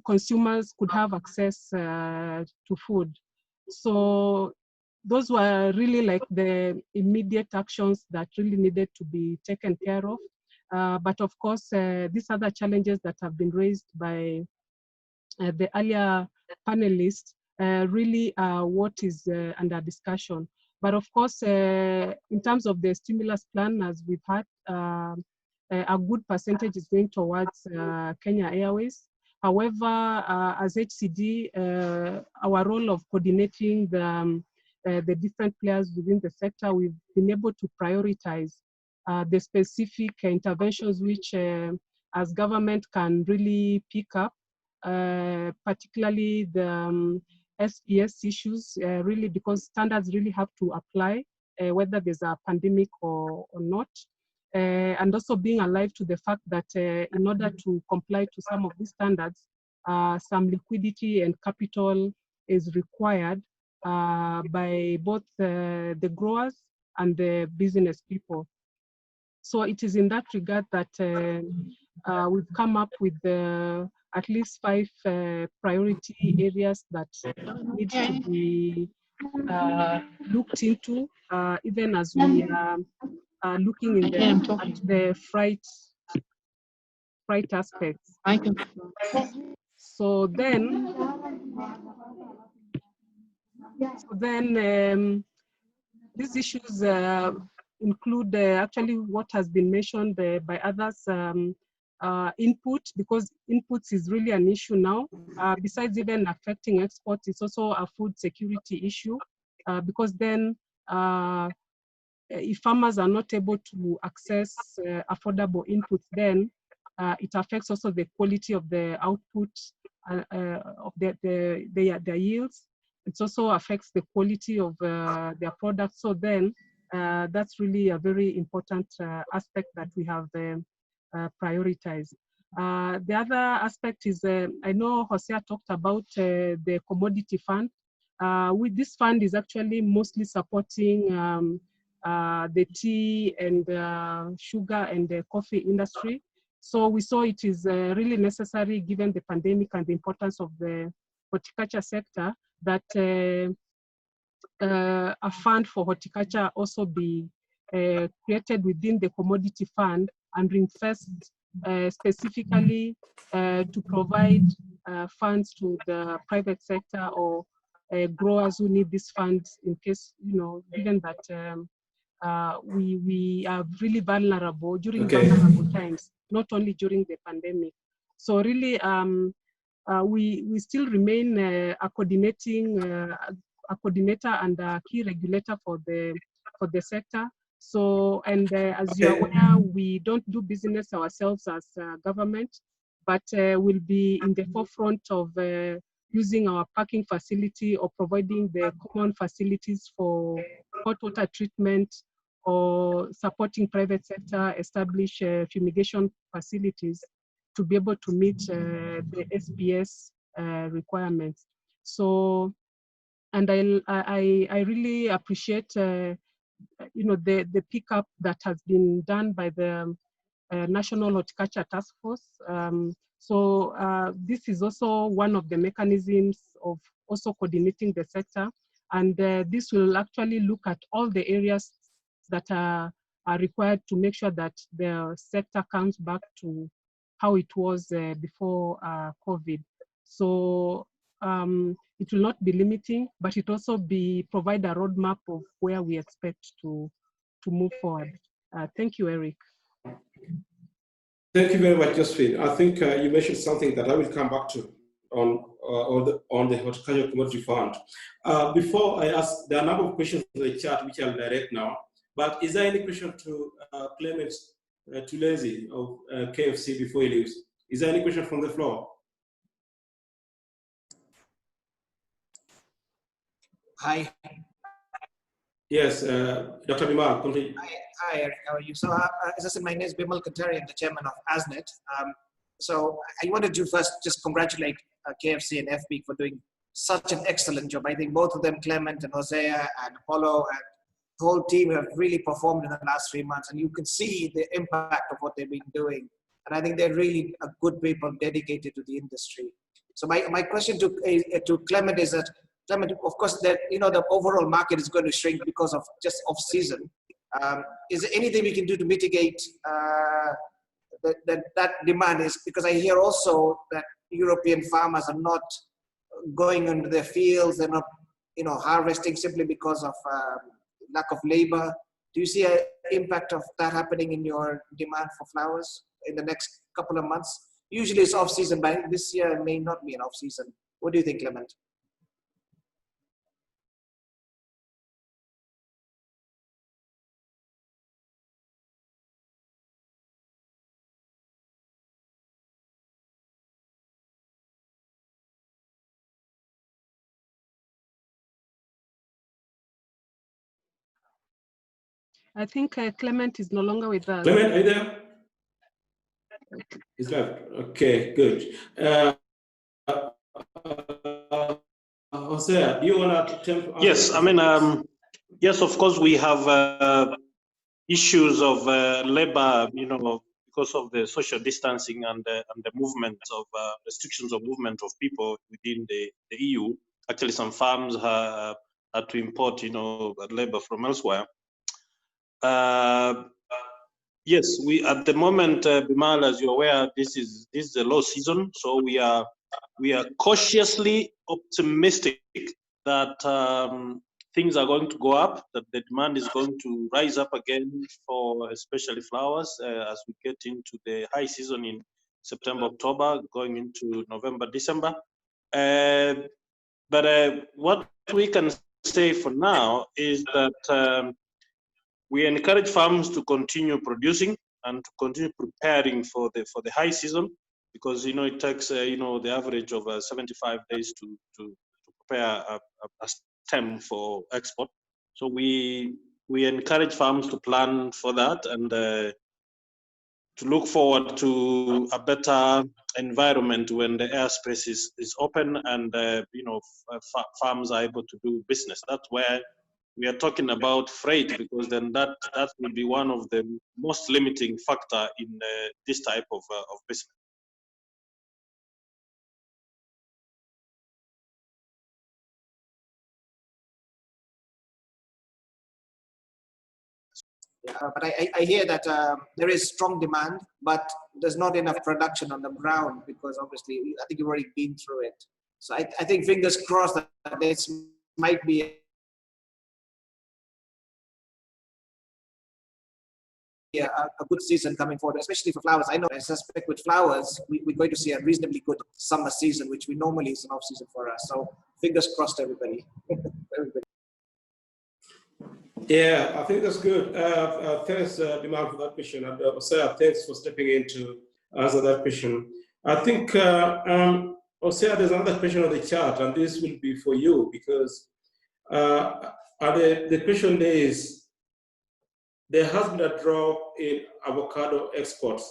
consumers could have access to food. So those were really like the immediate actions that really needed to be taken care of. But of course, these other challenges that have been raised by the earlier panelists really are what is under discussion. But of course, in terms of the stimulus plan, as we've had, a good percentage is going towards Kenya Airways. However, as HCD, our role of coordinating the different players within the sector, we've been able to prioritize the specific interventions which, as government, can really pick up, particularly the SPS issues, really, because standards really have to apply, whether there's a pandemic or not. And also being alive to the fact that in order to comply to some of these standards, some liquidity and capital is required by both the growers and the business people. So it is in that regard that we've come up with at least 5 priority areas that need to be looked into, even as we are looking in at the freight aspects. So then these issues include actually what has been mentioned by others, input, because inputs is really an issue now. Besides even affecting exports, it's also a food security issue, because then if farmers are not able to access affordable inputs, then it affects also the quality of the output of their yields. It also affects the quality of their products. So then that's really a very important aspect that we have prioritized. The other aspect is, I know Hosea talked about the commodity fund. with this fund is actually mostly supporting the tea and sugar and the coffee industry. So we saw it is really necessary, given the pandemic and the importance of the horticulture sector, that a fund for horticulture also be created within the commodity fund and reinvest specifically to provide funds to the private sector or growers who need these funds in case, given that we are really vulnerable during vulnerable times, not only during the pandemic. So really, we still remain a coordinator and a key regulator for the sector. So, and as you're aware, we don't do business ourselves as government, but we'll be in the forefront of using our parking facility or providing the common facilities for hot water treatment or supporting private sector establish fumigation facilities to be able to meet the SPS requirements. So, and I really appreciate the pickup that has been done by the National Horticulture Task Force. So this is also one of the mechanisms of also coordinating the sector, and this will actually look at all the areas that are required to make sure that the sector comes back to how it was before COVID. So it will not be limiting, but it also provide a roadmap of where we expect to move forward. Thank you, Eric. Thank you very much, Josephine. I think you mentioned something that I will come back to on the Horticulture Commodity Fund. Before I ask, there are a number of questions in the chat which I'll direct now. But is there any question to Clement Tulezi of KFC before he leaves? Is there any question from the floor? Hi. Yes, Dr. Bimal, continue. Hi, Eric. How are you? So, as I said, my name is Bimal Kantari. I'm the chairman of ASNET. So, I wanted to first just congratulate KFC and FB for doing such an excellent job. I think both of them, Clement and Hosea and Apollo and the whole team, have really performed in the last 3 months, and you can see the impact of what they've been doing. And I think they're really a good people dedicated to the industry. So, my question to Clement is that, Clement, of course, that the overall market is going to shrink because of just off-season. Is there anything we can do to mitigate that demand? Is because I hear also that European farmers are not going into their fields; they're not, harvesting simply because of lack of labor. Do you see an impact of that happening in your demand for flowers in the next couple of months? Usually it's off-season, but this year may not be an off-season. What do you think, Clement? I think Clement is no longer with us. Clement, are you there? He's left. Okay, good. Hosea, do you want to attempt? Yes, I mean, yes, of course, we have issues of labor, because of the social distancing and the movement of restrictions of movement of people within the EU. Actually, some farms had to import, labor from elsewhere. Yes, we at the moment, Bimal, as you're aware, this is a low season, so we are cautiously optimistic that things are going to go up, that the demand is going to rise up again for especially flowers as we get into the high season in September, October, going into November, December. But what we can say for now is that we encourage farms to continue producing and to continue preparing for the high season, because it takes the average of 75 days to prepare a stem for export. So we encourage farms to plan for that, and look forward to a better environment when the airspace is open and farms are able to do business. That's where we are talking about freight, because then that will be one of the most limiting factor in this type of business. But I hear that there is strong demand, but there's not enough production on the ground, because obviously I think you've already been through it. So I think fingers crossed that this might be a good season coming forward, especially for flowers. I suspect with flowers, we're going to see a reasonably good summer season, which we normally is an off season for us. So fingers crossed, everybody. Yeah, I think that's good. Thanks, Bimal, for that question. And Osea, thanks for stepping in to answer that question. I think, Osea, there's another question on the chat, and this will be for you, because the question is, there has been a drop in avocado exports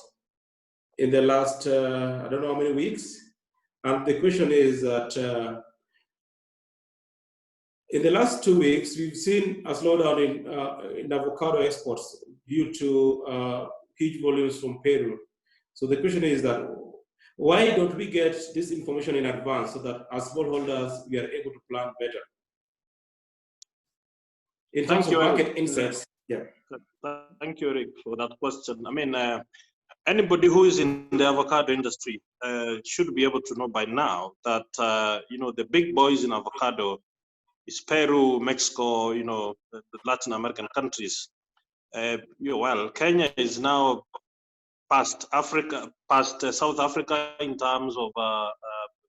in the last, I don't know how many weeks. And the question is that in the last 2 weeks, we've seen a slowdown in avocado exports due to huge volumes from Peru. So the question is that, why don't we get this information in advance so that as smallholders, we are able to plan better? In terms of market insights. Yeah. Thank you, Eric, for that question. I mean, anybody who is in the avocado industry should be able to know by now that the big boys in avocado is Peru, Mexico, the Latin American countries. Well, Kenya is now past South Africa in terms of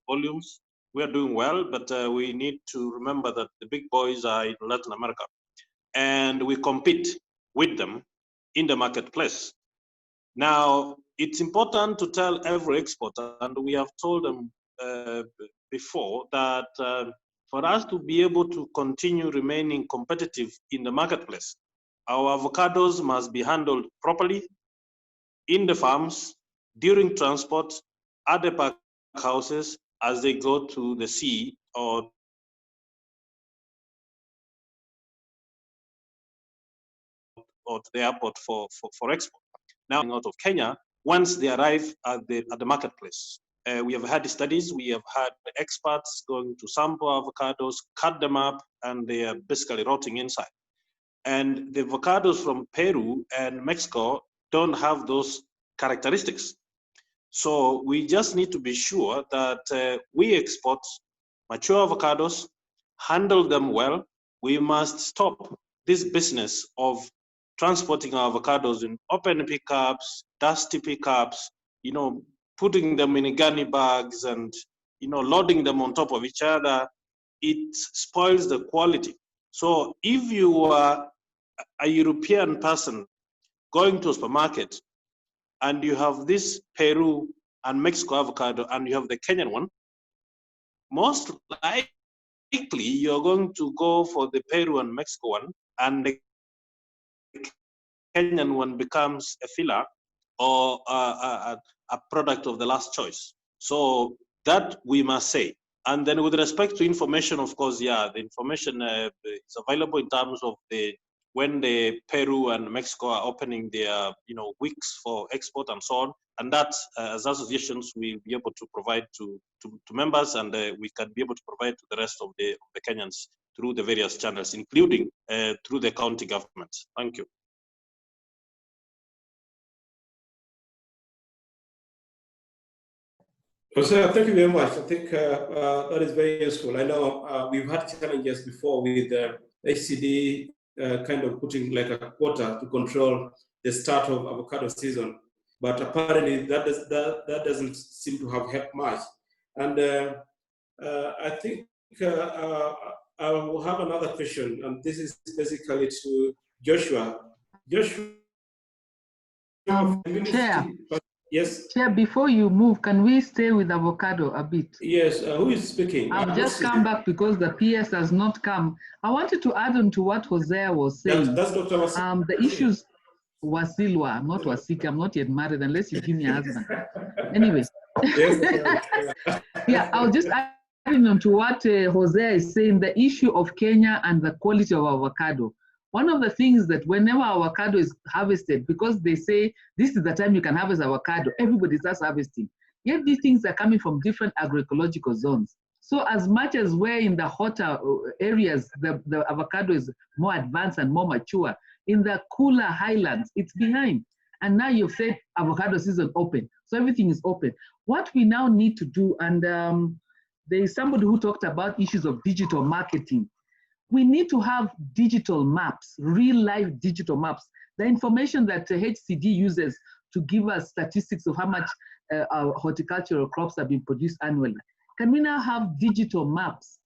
volumes. We are doing well, but we need to remember that the big boys are in Latin America, and we compete with them in the marketplace. Now, it's important to tell every exporter, and we have told them before, that for us to be able to continue remaining competitive in the marketplace, our avocados must be handled properly in the farms, during transport, at the pack houses, as they go to the sea or to the airport for export. Now, out of Kenya, once they arrive at the marketplace. We have had studies, we have had experts going to sample avocados, cut them up, and they are basically rotting inside. And the avocados from Peru and Mexico don't have those characteristics. So we just need to be sure that we export mature avocados, handle them well. We must stop this business of transporting our avocados in open pickups, dusty pickups, putting them in gunny bags and, loading them on top of each other. It spoils the quality. So if you are a European person going to a supermarket and you have this Peru and Mexico avocado and you have the Kenyan one, most likely you're going to go for the Peru and Mexico one, and the Kenyan one becomes a filler or a product of the last choice. So that we must say. And then with respect to information, of course, yeah, the information is available in terms of when the Peru and Mexico are opening their weeks for export and so on. And that, as associations, we'll be able to provide to members, and we can be able to provide to the rest of the Kenyans through the various channels, including through the county governments. Thank you. So thank you very much. I think that is very useful. I know we've had challenges before with HCD kind of putting like a quota to control the start of avocado season, but apparently that doesn't seem to have helped much. And I think I will have another question, and this is basically to Joshua. Joshua, Chair. Yes. Chair, before you move, can we stay with avocado a bit? Yes, who is speaking? I've just come back because the PS has not come. I wanted to add on to what Hosea was saying. That's Dr. The issues. Wasilwa. I'm not Wasika. I'm not yet married unless you give me a husband. Anyway. Yes. Yeah, I'll just adding on to what Jose is saying, the issue of Kenya and the quality of avocado. One of the things that whenever avocado is harvested, because they say this is the time you can harvest avocado, everybody starts harvesting. Yet these things are coming from different agroecological zones. So as much as we're in the hotter areas, the avocado is more advanced and more mature. In the cooler highlands, it's behind. And now you've said avocado season open. So everything is open. What we now need to do, and there is somebody who talked about issues of digital marketing. We need to have digital maps, real life digital maps. The information that HCD uses to give us statistics of how much our horticultural crops have been produced annually. Can we now have digital maps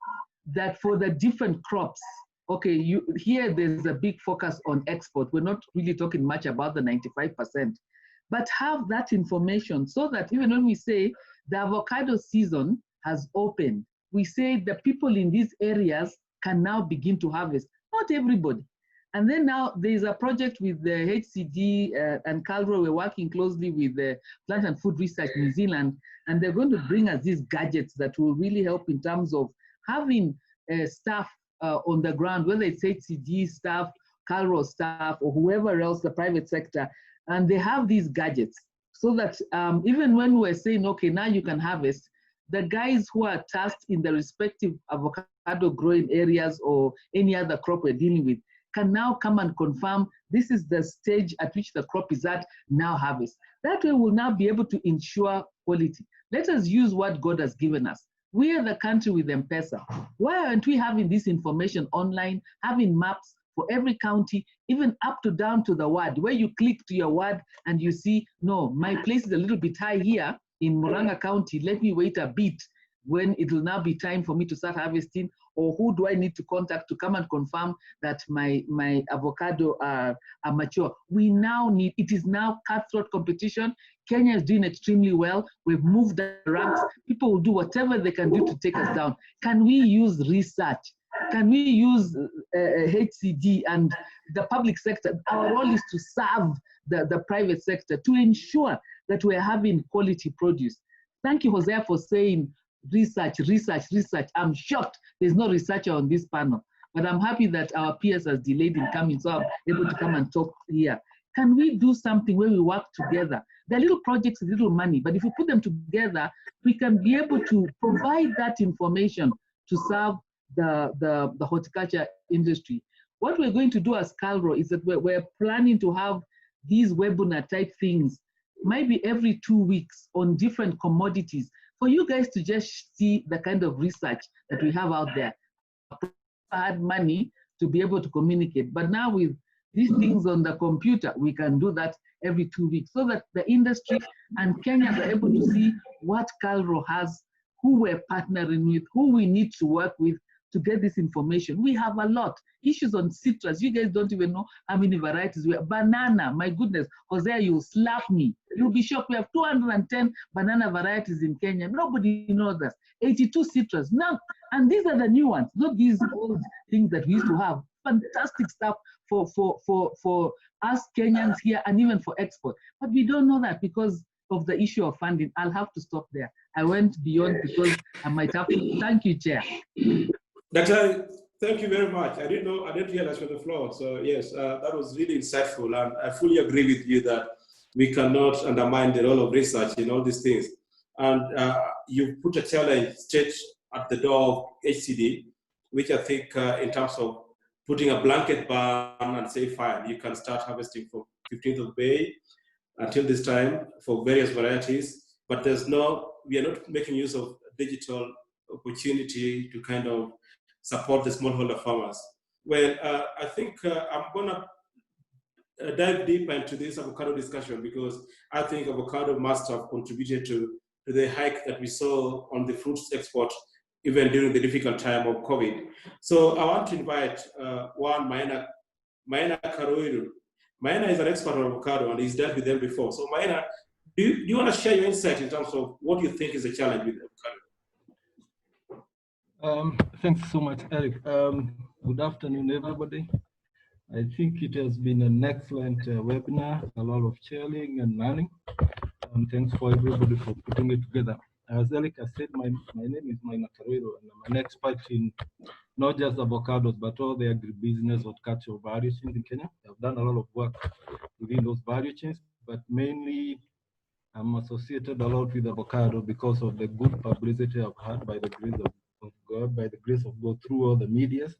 that for the different crops, okay, here there's a big focus on export. We're not really talking much about the 95%, but have that information so that even when we say the avocado season has opened, we say the people in these areas can now begin to harvest. Not everybody. And then now there's a project with the HCD and Calro. We're working closely with the Plant and Food Research New Zealand, and they're going to bring us these gadgets that will really help in terms of having staff on the ground, whether it's HCD staff, Calro staff, or whoever else, the private sector, and they have these gadgets so that even when we're saying, okay, now you can harvest, the guys who are tasked in the respective avocado growing areas or any other crop we're dealing with can now come and confirm this is the stage at which the crop is at, now harvest. That way we'll now be able to ensure quality. Let us use what God has given us. We are the country with M-Pesa. Why aren't we having this information online, having maps for every county, even up to down to the ward, where you click to your ward and you see, no, my place is a little bit high here in Muranga County, let me wait a bit when it will now be time for me to start harvesting, or who do I need to contact to come and confirm that my avocado are mature. We now need, it is now cutthroat competition. Kenya is doing extremely well. We've moved the ranks. People will do whatever they can do to take us down. Can we use research? Can we use HCD and the public sector? Our role is to serve the private sector to ensure that we're having quality produce. Thank you, Jose, for saying research, research, research. I'm shocked there's no researcher on this panel, but I'm happy that our peers has delayed in coming, so I'm able to come and talk here. Can we do something where we work together? They're little projects, little money, but if we put them together, we can be able to provide that information to serve the horticulture industry. What we're going to do as Calro is that we're planning to have these webinar type things, maybe every 2 weeks on different commodities, for you guys to just see the kind of research that we have out there. I had money to be able to communicate, but now with these things on the computer, we can do that every 2 weeks so that the industry and Kenyans are able to see what Calro has, who we're partnering with, who we need to work with to get this information. We have a lot. Issues on citrus. You guys don't even know how many varieties we have. Banana, my goodness. Jose, you'll slap me. You'll be shocked. We have 210 banana varieties in Kenya. Nobody knows that. 82 citrus. Now, and these are the new ones, not these old things that we used to have. Fantastic stuff for us Kenyans here and even for export. But we don't know that because of the issue of funding. I'll have to stop there. I went beyond because I might have to. Thank you, Chair. Doctor, thank you very much. I didn't realize on the floor. So yes, that was really insightful. And I fully agree with you that we cannot undermine the role of research in all these things. And you put a challenge straight at the door of HCD, which I think in terms of putting a blanket ban and say, fine, you can start harvesting from 15th of May until this time for various varieties. But we are not making use of digital opportunity to kind of support the smallholder farmers. Well, I think I'm gonna dive deeper into this avocado discussion because I think avocado must have contributed to the hike that we saw on the fruits export even during the difficult time of COVID. So I want to invite Maina Karoiru. Maina is an expert on avocado and he's dealt with them before. So Maina, do you want to share your insight in terms of what you think is a challenge with avocado? Thanks so much, Eric. Good afternoon, everybody. I think it has been an excellent webinar, a lot of sharing and learning. Thanks for everybody for putting it together. As Eric has said, my name is Maina Carrero, and I'm an expert in not just avocados, but all the agribusiness horticulture value chains in Kenya. I've done a lot of work within those value chains, but mainly I'm associated a lot with avocado because of the good publicity I've had by the grace of God, by the grace of God through all the medias.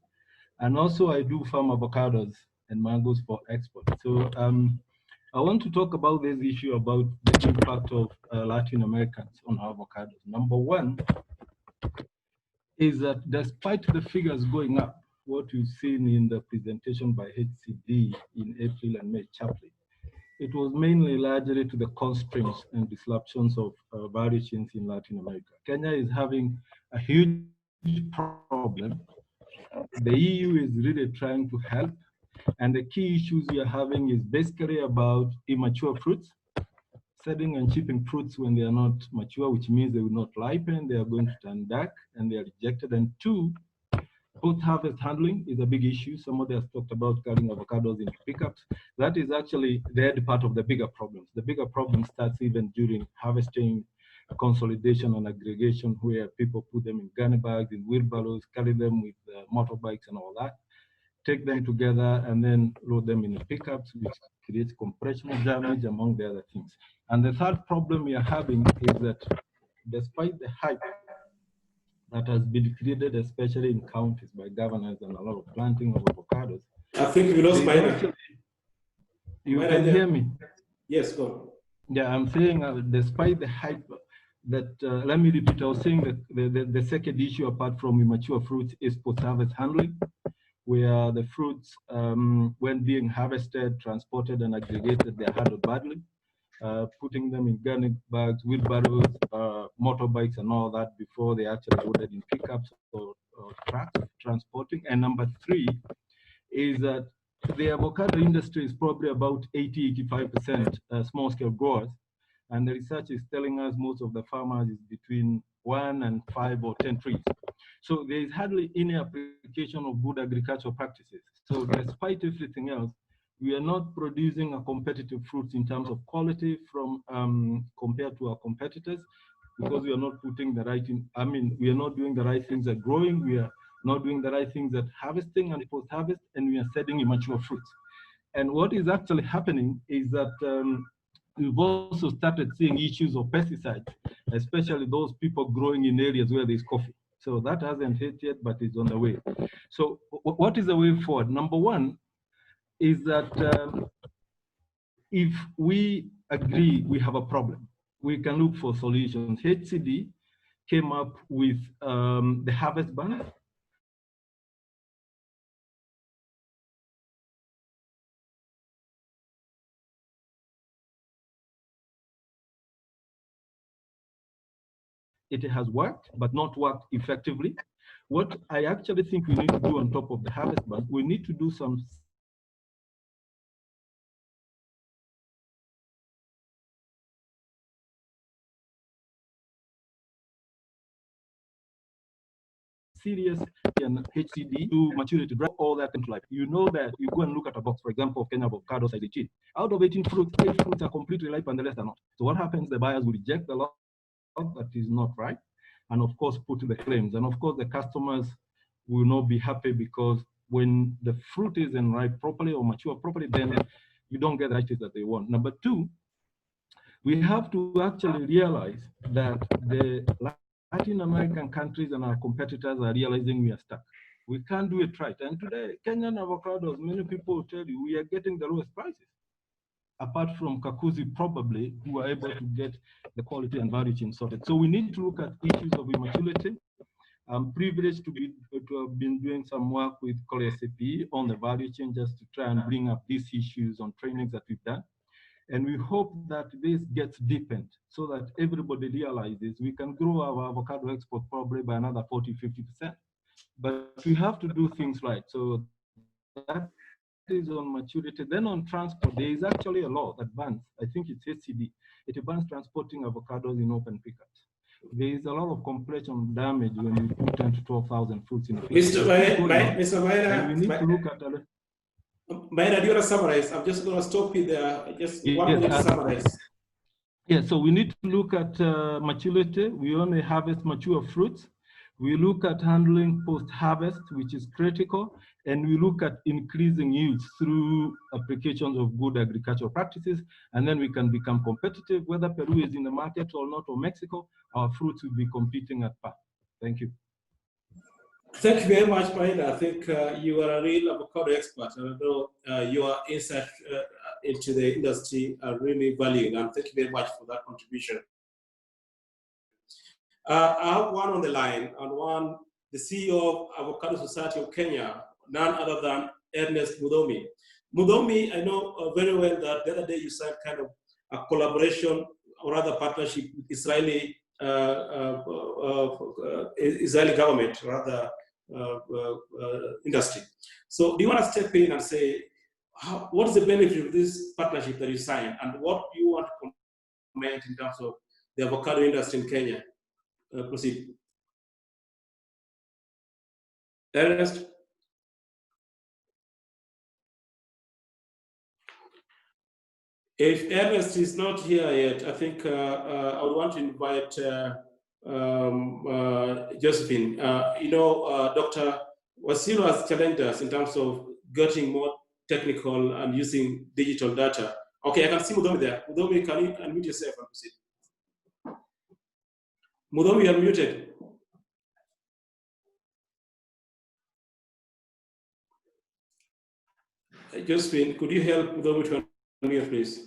And also I do farm avocados and mangoes for export. So I want to talk about this issue about the impact of Latin Americans on avocados. Number one is that despite the figures going up, what you've seen in the presentation by HCD in April and May chapter, it was mainly largely to the constraints and disruptions of value chains in Latin America. Kenya is having a huge problem. The EU is really trying to help. And the key issues we are having is basically about immature fruits, selling and shipping fruits when they are not mature, which means they will not ripen, they are going to turn dark, and they are rejected. And two, post-harvest handling is a big issue. Somebody has talked about carrying avocados into pickups. That is actually the head part of the bigger problems. The bigger problem starts even during harvesting, consolidation and aggregation, where people put them in gunny bags, in wheelbarrows, carry them with motorbikes and all that, take them together and then load them in the pickups, which creates compression damage, among the other things. And the third problem we are having is that despite the hype that has been created, especially in counties by governors and a lot of planting of avocados. I think we lost Maina. You can hear me? Yes, go. Yeah, I'm saying despite the hype that, let me repeat, I was saying that the second issue apart from immature fruits is post-harvest handling, where the fruits, when being harvested, transported and aggregated, they're handled badly. Putting them in gunny bags, wheelbarrows, motorbikes and all that before they actually loaded in pickups or trucks transporting. And number three is that the avocado industry is probably about 80–85% small scale growers. And the research is telling us most of the farmers is between 1 and 5 or 10 trees. So there is hardly any application of good agricultural practices. So despite everything else, we are not producing a competitive fruits in terms of quality from compared to our competitors, because we are not putting the right in, we are not doing the right things at growing, we are not doing the right things at harvesting and post-harvest, and we are selling immature fruits. And what is actually happening is that we've also started seeing issues of pesticides, especially those people growing in areas where there's coffee. So that hasn't hit yet, but it's on the way. So what is the way forward? Number one is that if we agree we have a problem, we can look for solutions. HCD came up with the harvest ban. It has worked, but not worked effectively. What I actually think we need to do on top of the harvest ban, we need to do some serious and HCD to maturity, bring all that into life. You know that you go and look at a box, for example, of Kenya avocado size 18. Out of 18 fruits, 8 fruits are completely ripe and the rest are not. So what happens? The buyers will reject the lot that is not right, and of course put the claims. And of course the customers will not be happy, because when the fruit isn't ripe properly or mature properly, then you don't get the riches that they want. Number two, we have to actually realize that the Latin American countries and our competitors are realizing we are stuck. We can't do it right. And today, Kenyan avocados, many people will tell you, we are getting the lowest prices, apart from Kakuzi probably, who are able to get the quality and value chain sorted. So we need to look at issues of immaturity. I'm privileged to have been doing some work with CP on the value chain, just to try and bring up these issues on trainings that we've done. And we hope that this gets deepened so that everybody realizes we can grow our avocado export probably by another 40–50%. But we have to do things right. So that is on maturity. Then on transport, there is actually a law that bans, I think it's HCD, it bans transporting avocados in open pickups. There is a lot of compression damage when you put 10,000 to 12,000 fruits in a pickup. Mr. Maina, we need to look at Maina, do you want to summarize? I'm just going to stop you there. Just 1 minute to summarize. Yeah, so we need to look at maturity. We only harvest mature fruits. We look at handling post-harvest, which is critical, and we look at increasing yields through applications of good agricultural practices, and then we can become competitive. Whether Peru is in the market or not, or Mexico, our fruits will be competing at par. Thank you. Thank you very much, Maina. I think you are a real avocado expert. And I know your insight into the industry are really valued, and thank you very much for that contribution. I have one on the line, and one, the CEO of Avocado Society of Kenya, none other than Ernest Mudomi. Mudomi, I know very well that the other day you signed kind of a collaboration or rather partnership with Israeli government, rather industry. So do you want to step in and say, what is the benefit of this partnership that you signed, and what do you want to comment in terms of the avocado industry in Kenya? Proceed. Ernest? If Ernest is not here yet, I think I would want to invite Josephine. Dr. Wasiru has challenged us in terms of getting more technical and using digital data. Okay, I can see Mudomi there. Mudomi, can you unmute yourself and proceed? Mudomi, you're muted. Josephine, could you help Mudomi to unmute, please?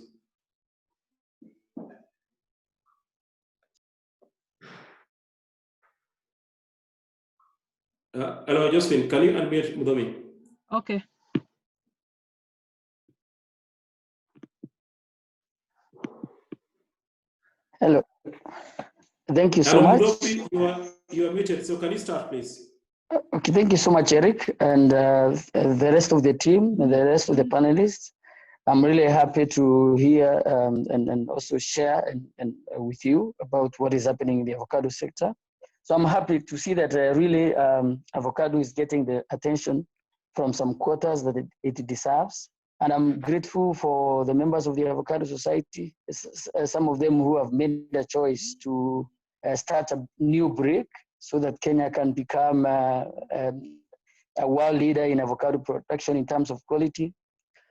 Hello, Josephine, can you unmute Mudomi? Okay. Hello. Thank you so much. Mudomi, you are muted, so can you start, please? Okay, thank you so much, Eric, and the rest of the team, and the rest of the panelists. I'm really happy to hear and also share and with you about what is happening in the avocado sector. So I'm happy to see that really avocado is getting the attention from some quarters that it deserves. And I'm grateful for the members of the Avocado Society, some of them who have made the choice to start a new break so that Kenya can become a world leader in avocado production in terms of quality.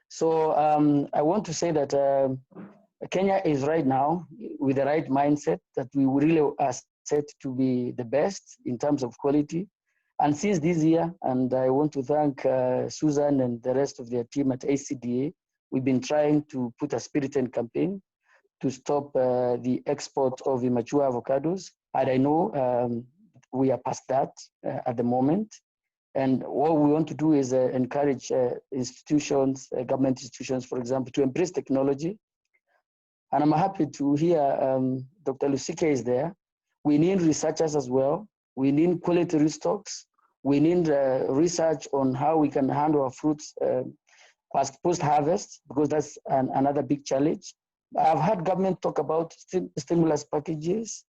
So I want to say that Kenya is right now with the right mindset that we really are set to be the best in terms of quality. And since this year, and I want to thank Susan and the rest of their team at ACDA, we've been trying to put a spirited campaign to stop the export of immature avocados. And I know we are past that at the moment. And what we want to do is encourage institutions, government institutions, for example, to embrace technology. And I'm happy to hear Dr. Lusike is there. We need researchers as well. We need quality restocks. We need research on how we can handle our fruits post-harvest, because that's another big challenge. I've heard government talk about stimulus packages.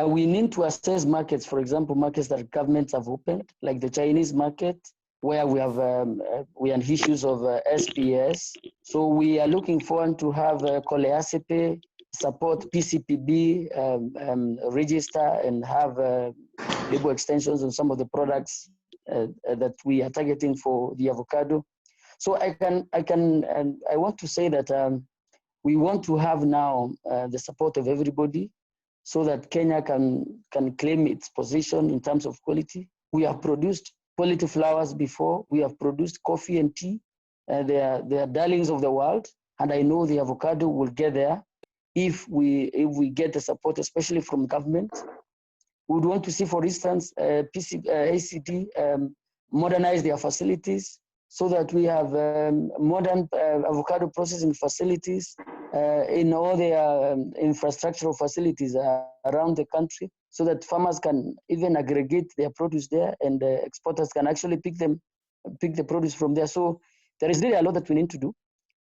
We need to assess markets, for example, markets that governments have opened, like the Chinese market, where we have issues of SPS. So we are looking forward to have Coleacepe support PCPB register and have label extensions on some of the products that we are targeting for the avocado. So I want to say that we want to have now the support of everybody so that Kenya can claim its position in terms of quality. We have produced quality flowers before. We have produced coffee and tea. They are darlings of the world, and I know the avocado will get there if we get the support, especially from government. We would want to see, for instance, ACD modernize their facilities so that we have modern avocado processing facilities in all their infrastructural facilities around the country, so that farmers can even aggregate their produce there, and the exporters can actually pick the produce from there. So there is really a lot that we need to do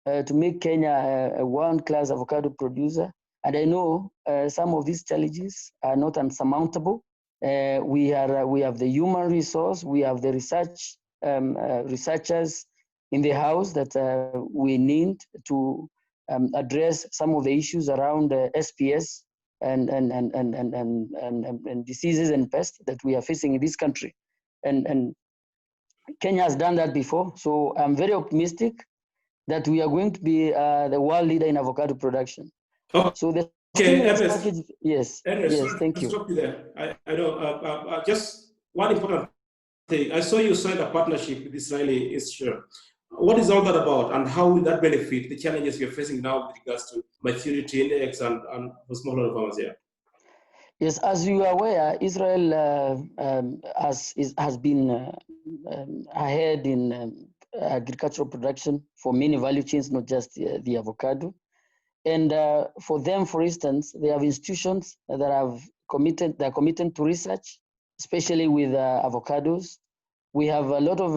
to make Kenya a world-class avocado producer. And I know some of these challenges are not unsurmountable. We have the human resource, we have the researchers in the House that we need to address some of the issues around SPS and diseases and pests that we are facing in this country. And Kenya has done that before. So I'm very optimistic that we are going to be the world leader in avocado production. Oh, so the package, yes, Ernest, yes, thank you. Stop you there. I know. Just one important thing. I saw you signed a partnership with Israeli Institute. What is all that about, and how will that benefit the challenges you're facing now with regards to maturity index and for smaller farmers here? Yes, as you are aware, Israel has been ahead in agricultural production for many value chains, not just the avocado. And for them, for instance, they have institutions that are committed to research, especially with avocados. We have a lot of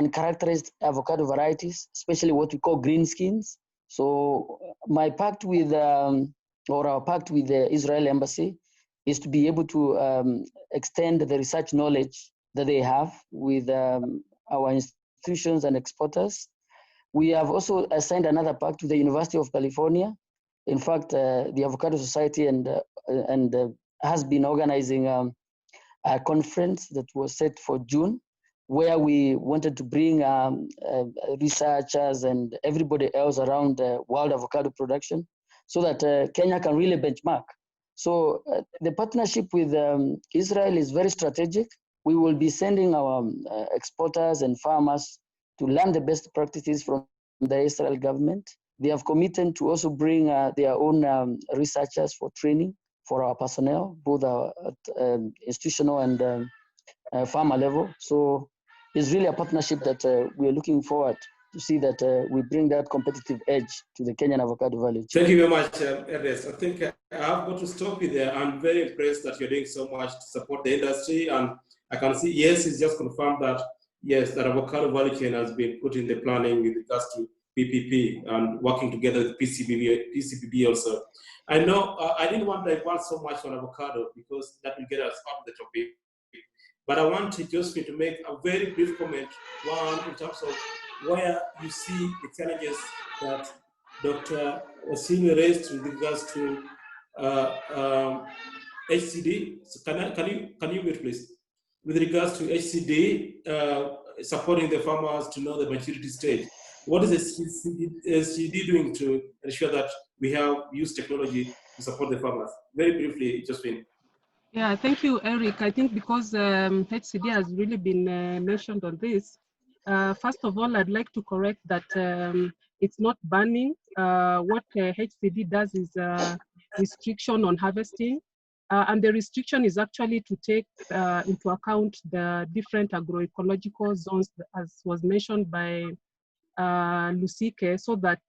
uncharacterized avocado varieties, especially what we call green skins. So my pact with, or our pact with the Israel embassy is to be able to extend the research knowledge that they have with our institutions and exporters. We have also signed another pact with the University of California. In fact, the Avocado Society has been organizing a conference that was set for June, where we wanted to bring researchers and everybody else around world avocado production so that Kenya can really benchmark. So the partnership with Israel is very strategic. We will be sending our exporters and farmers to learn the best practices from the Israel government. They have committed to also bring their own researchers for training for our personnel, both at institutional and farmer level. So it's really a partnership that we are looking forward to see that we bring that competitive edge to the Kenyan avocado value chain. Thank you very much, Ernest. I think I have got to stop you there. I'm very impressed that you're doing so much to support the industry. And I can see, yes, it's just confirmed that, yes, that avocado value chain has been put in the planning with regards to PPP and working together with PCBB also. I know I didn't want to advance so much on avocado because that will get us off the topic. But I wanted Josephine to make a very brief comment, one in terms of where you see the challenges that Dr. Osimi raised with regards to HCD. So can you wait, please? With regards to HCD, supporting the farmers to know the maturity stage. What is HCD doing to ensure that we have used technology to support the farmers? Very briefly, Josephine. Yeah, thank you, Eric. I think because HCD has really been mentioned on this, first of all, I'd like to correct that it's not banning. What HCD does is restriction on harvesting. And the restriction is actually to take into account the different agroecological zones, as was mentioned by Lusike, so that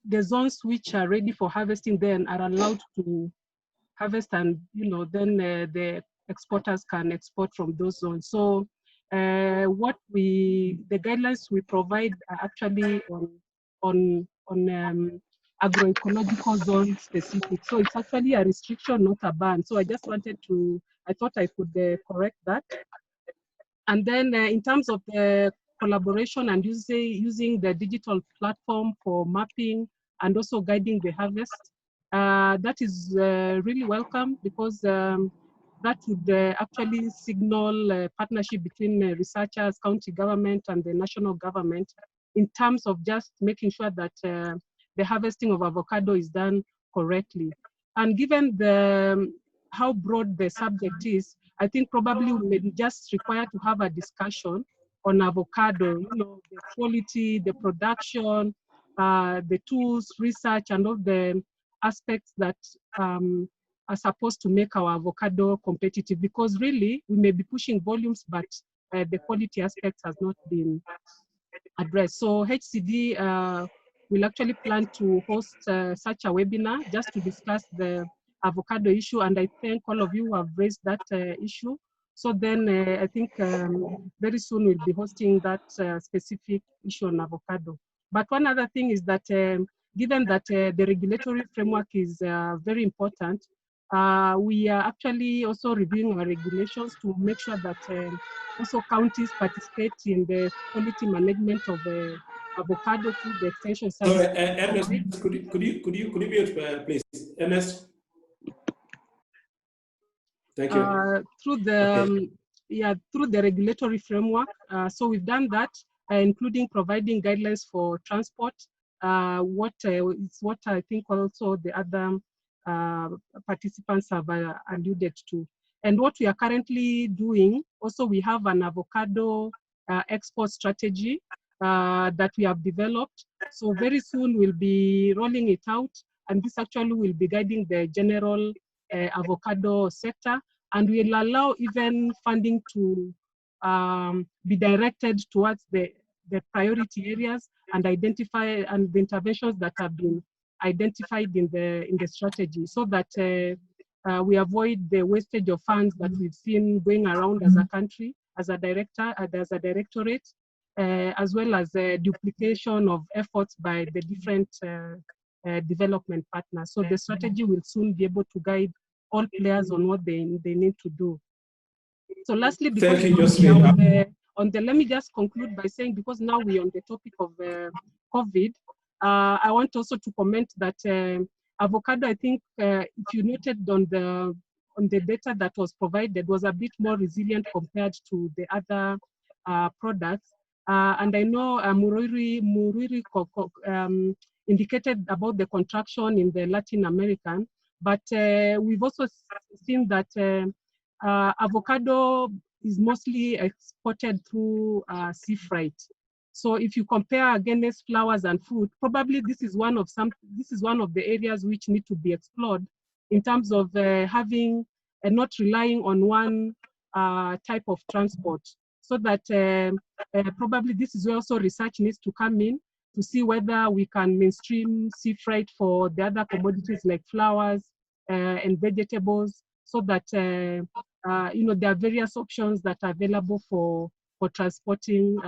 the zones which are ready for harvesting then are allowed to harvest, and then the exporters can export from those zones. So the guidelines we provide are actually on agroecological zone specific. So it's actually a restriction, not a ban. So I just wanted to, I thought I could correct that. And then in terms of the collaboration and using the digital platform for mapping and also guiding the harvest, that is really welcome because that would actually signal partnership between researchers, county government, and the national government in terms of just making sure that the harvesting of avocado is done correctly. And given how broad the subject is, I think probably we may just require to have a discussion on avocado, the quality, the production, the tools, research, and all the aspects that are supposed to make our avocado competitive, because really we may be pushing volumes, but the quality aspects has not been addressed. So HCD will actually plan to host such a webinar just to discuss the avocado issue, and I thank all of you who have raised that issue. So then I think very soon we'll be hosting that specific issue on avocado. But one other thing is that given that the regulatory framework is very important, We are actually also reviewing our regulations to make sure that also counties participate in the quality management of avocado through the extension service. Sorry, Ernest, could you mute, please? Ernest? Thank you. Through the through the regulatory framework. So we've done that, including providing guidelines for transport. What I think also the other participants have alluded to. And what we are currently doing, also we have an avocado export strategy that we have developed. So very soon we'll be rolling it out, and this actually will be guiding the general avocado sector, and will allow even funding to be directed towards the priority areas and identify and the interventions that have been identified in the strategy, so that we avoid the wastage of funds that we've seen going around as a country, as a directorate, as well as duplication of efforts by the different development partners. So the strategy will soon be able to guide all players on what they need to do. So lastly, because thank you, Josephine. Let me just conclude by saying, because now we're on the topic of COVID, I want also to comment that avocado, I think if you noted on the data that was provided, was a bit more resilient compared to the other products. And I know Muriri indicated about the contraction in the Latin American, but we've also seen that avocado is mostly exported through sea freight. So if you compare against flowers and fruit, probably this is one of the areas which need to be explored in terms of having and not relying on one type of transport. So that probably this is where also research needs to come in to see whether we can mainstream sea freight for the other commodities like flowers and vegetables, so that there are various options that are available for transporting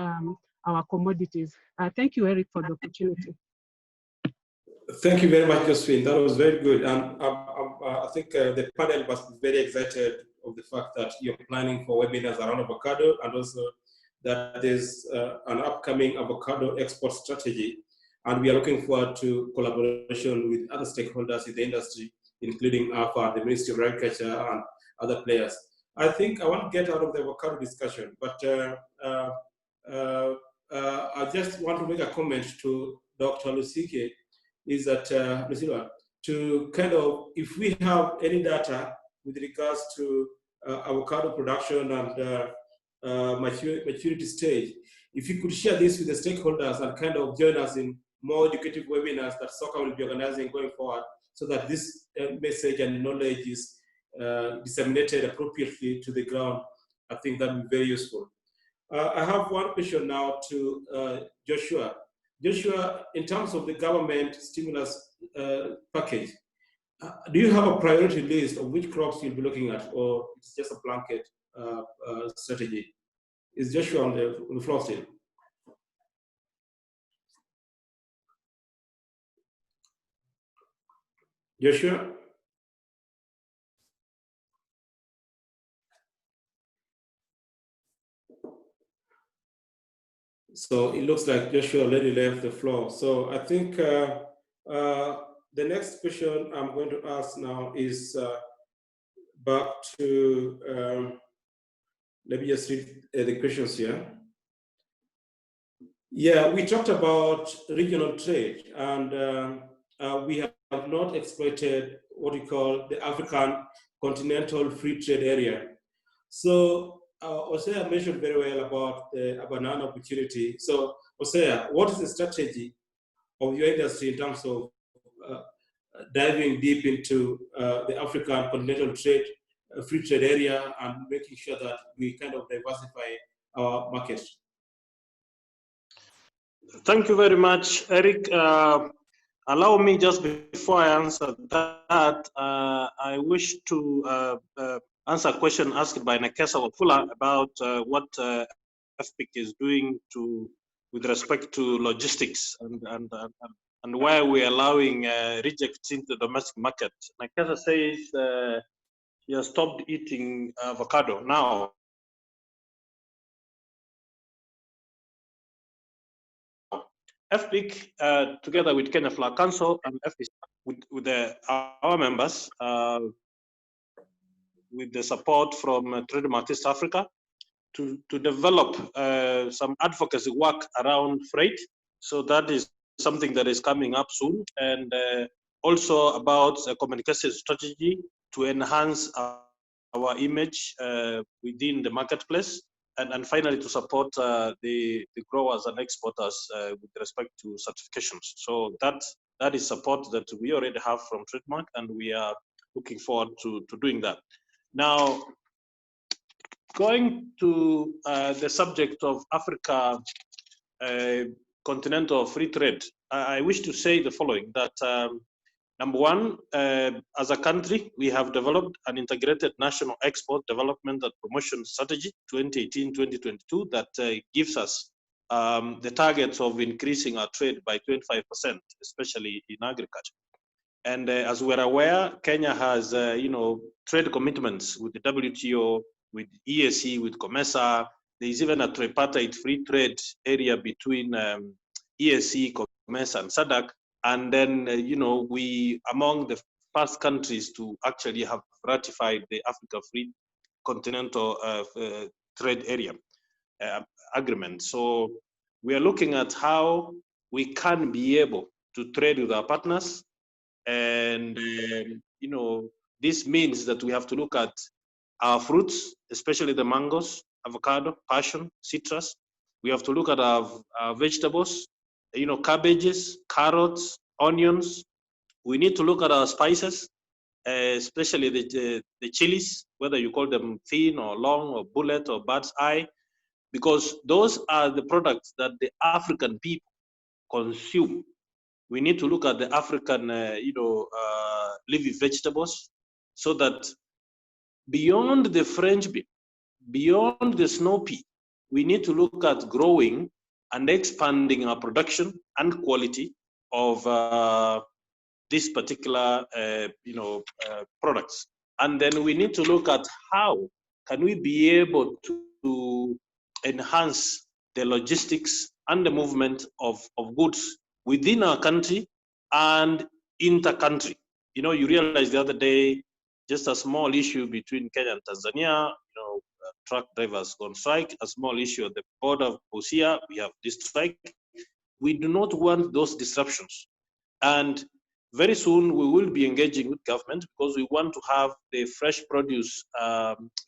our commodities. Thank you, Eric, for the opportunity. Thank you very much, Josephine. That was very good. And I think the panel must be very excited of the fact that you're planning for webinars around avocado, and also that there's an upcoming avocado export strategy. And we are looking forward to collaboration with other stakeholders in the industry, including AFA, the Ministry of Agriculture, and other players. I think I want to get out of the avocado discussion, but I just want to make a comment to Dr. Lusike, is that, Lucila, to kind of, if we have any data with regards to avocado production and maturity stage, if you could share this with the stakeholders and kind of join us in more educative webinars that SOCA will be organizing going forward, so that this message and knowledge is disseminated appropriately to the ground, I think that would be very useful. I have one question now to Joshua. Joshua, in terms of the government stimulus package, do you have a priority list of which crops you'll be looking at, or it's just a blanket strategy? Is Joshua on the floor still? Joshua? So it looks like Joshua already left the floor. So I think the next question I'm going to ask now is back to, let me just read the questions here. Yeah, we talked about regional trade, and we have not exploited what we call the African Continental Free Trade Area. So Osea mentioned very well about the banana opportunity. So Osea, what is the strategy of your industry in terms of diving deep into the African Continental Free Trade Area and making sure that we kind of diversify our market? Thank you very much, Eric. Allow me, just before I answer that, I wish to answer a question asked by Nekesa Wafula about what FPIC is doing with respect to logistics and and why we're allowing rejects into the domestic market. Nakasa says he has stopped eating avocado now. FPIC, together with Kenya Flower Council and FPIC, with our members, with the support from Trademark East Africa, to develop some advocacy work around freight. So that is something that is coming up soon, and also about a communication strategy to enhance our image within the marketplace, and finally to support the growers and exporters with respect to certifications. So that is support that we already have from Trademark, and we are looking forward to doing that. Now, going to the subject of Africa continental free trade, I wish to say the following, that number one, as a country, we have developed an integrated national export development and promotion strategy 2018-2022 that gives us the targets of increasing our trade by 25%, especially in agriculture. And as we're aware, Kenya has trade commitments with the WTO, with EAC, with COMESA. There is even a tripartite free trade area between EAC, COMESA, and SADC. And then, we among the first countries to actually have ratified the Africa Free Continental Trade Area Agreement. So we are looking at how we can be able to trade with our partners. And, this means that we have to look at our fruits, especially the mangoes, avocado, passion, citrus. We have to look at our vegetables, cabbages, carrots, onions. We need to look at our spices, especially the chilies, whether you call them thin or long or bullet or bird's eye, because those are the products that the African people consume. We need to look at the African, leafy vegetables, so that beyond the French bean, beyond the snow pea, we need to look at growing and expanding our production and quality of these particular, products. And then we need to look at how can we be able to enhance the logistics and the movement of goods within our country and inter-country. You realize the other day, just a small issue between Kenya and Tanzania, truck drivers on strike, a small issue at the border of Busia, we have this strike. We do not want those disruptions. And very soon we will be engaging with government because we want to have the fresh produce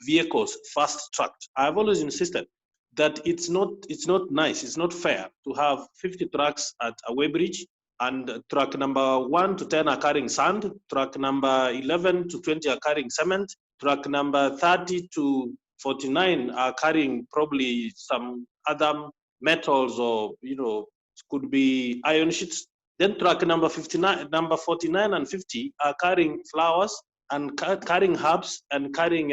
vehicles fast-tracked. I've always insisted that it's not nice, it's not fair to have 50 trucks at a weighbridge, and truck number 1 to 10 are carrying sand, truck number 11 to 20 are carrying cement, truck number 30 to 49 are carrying probably some other metals, or could be iron sheets. Then truck number 49 and 50 are carrying flowers and carrying herbs and carrying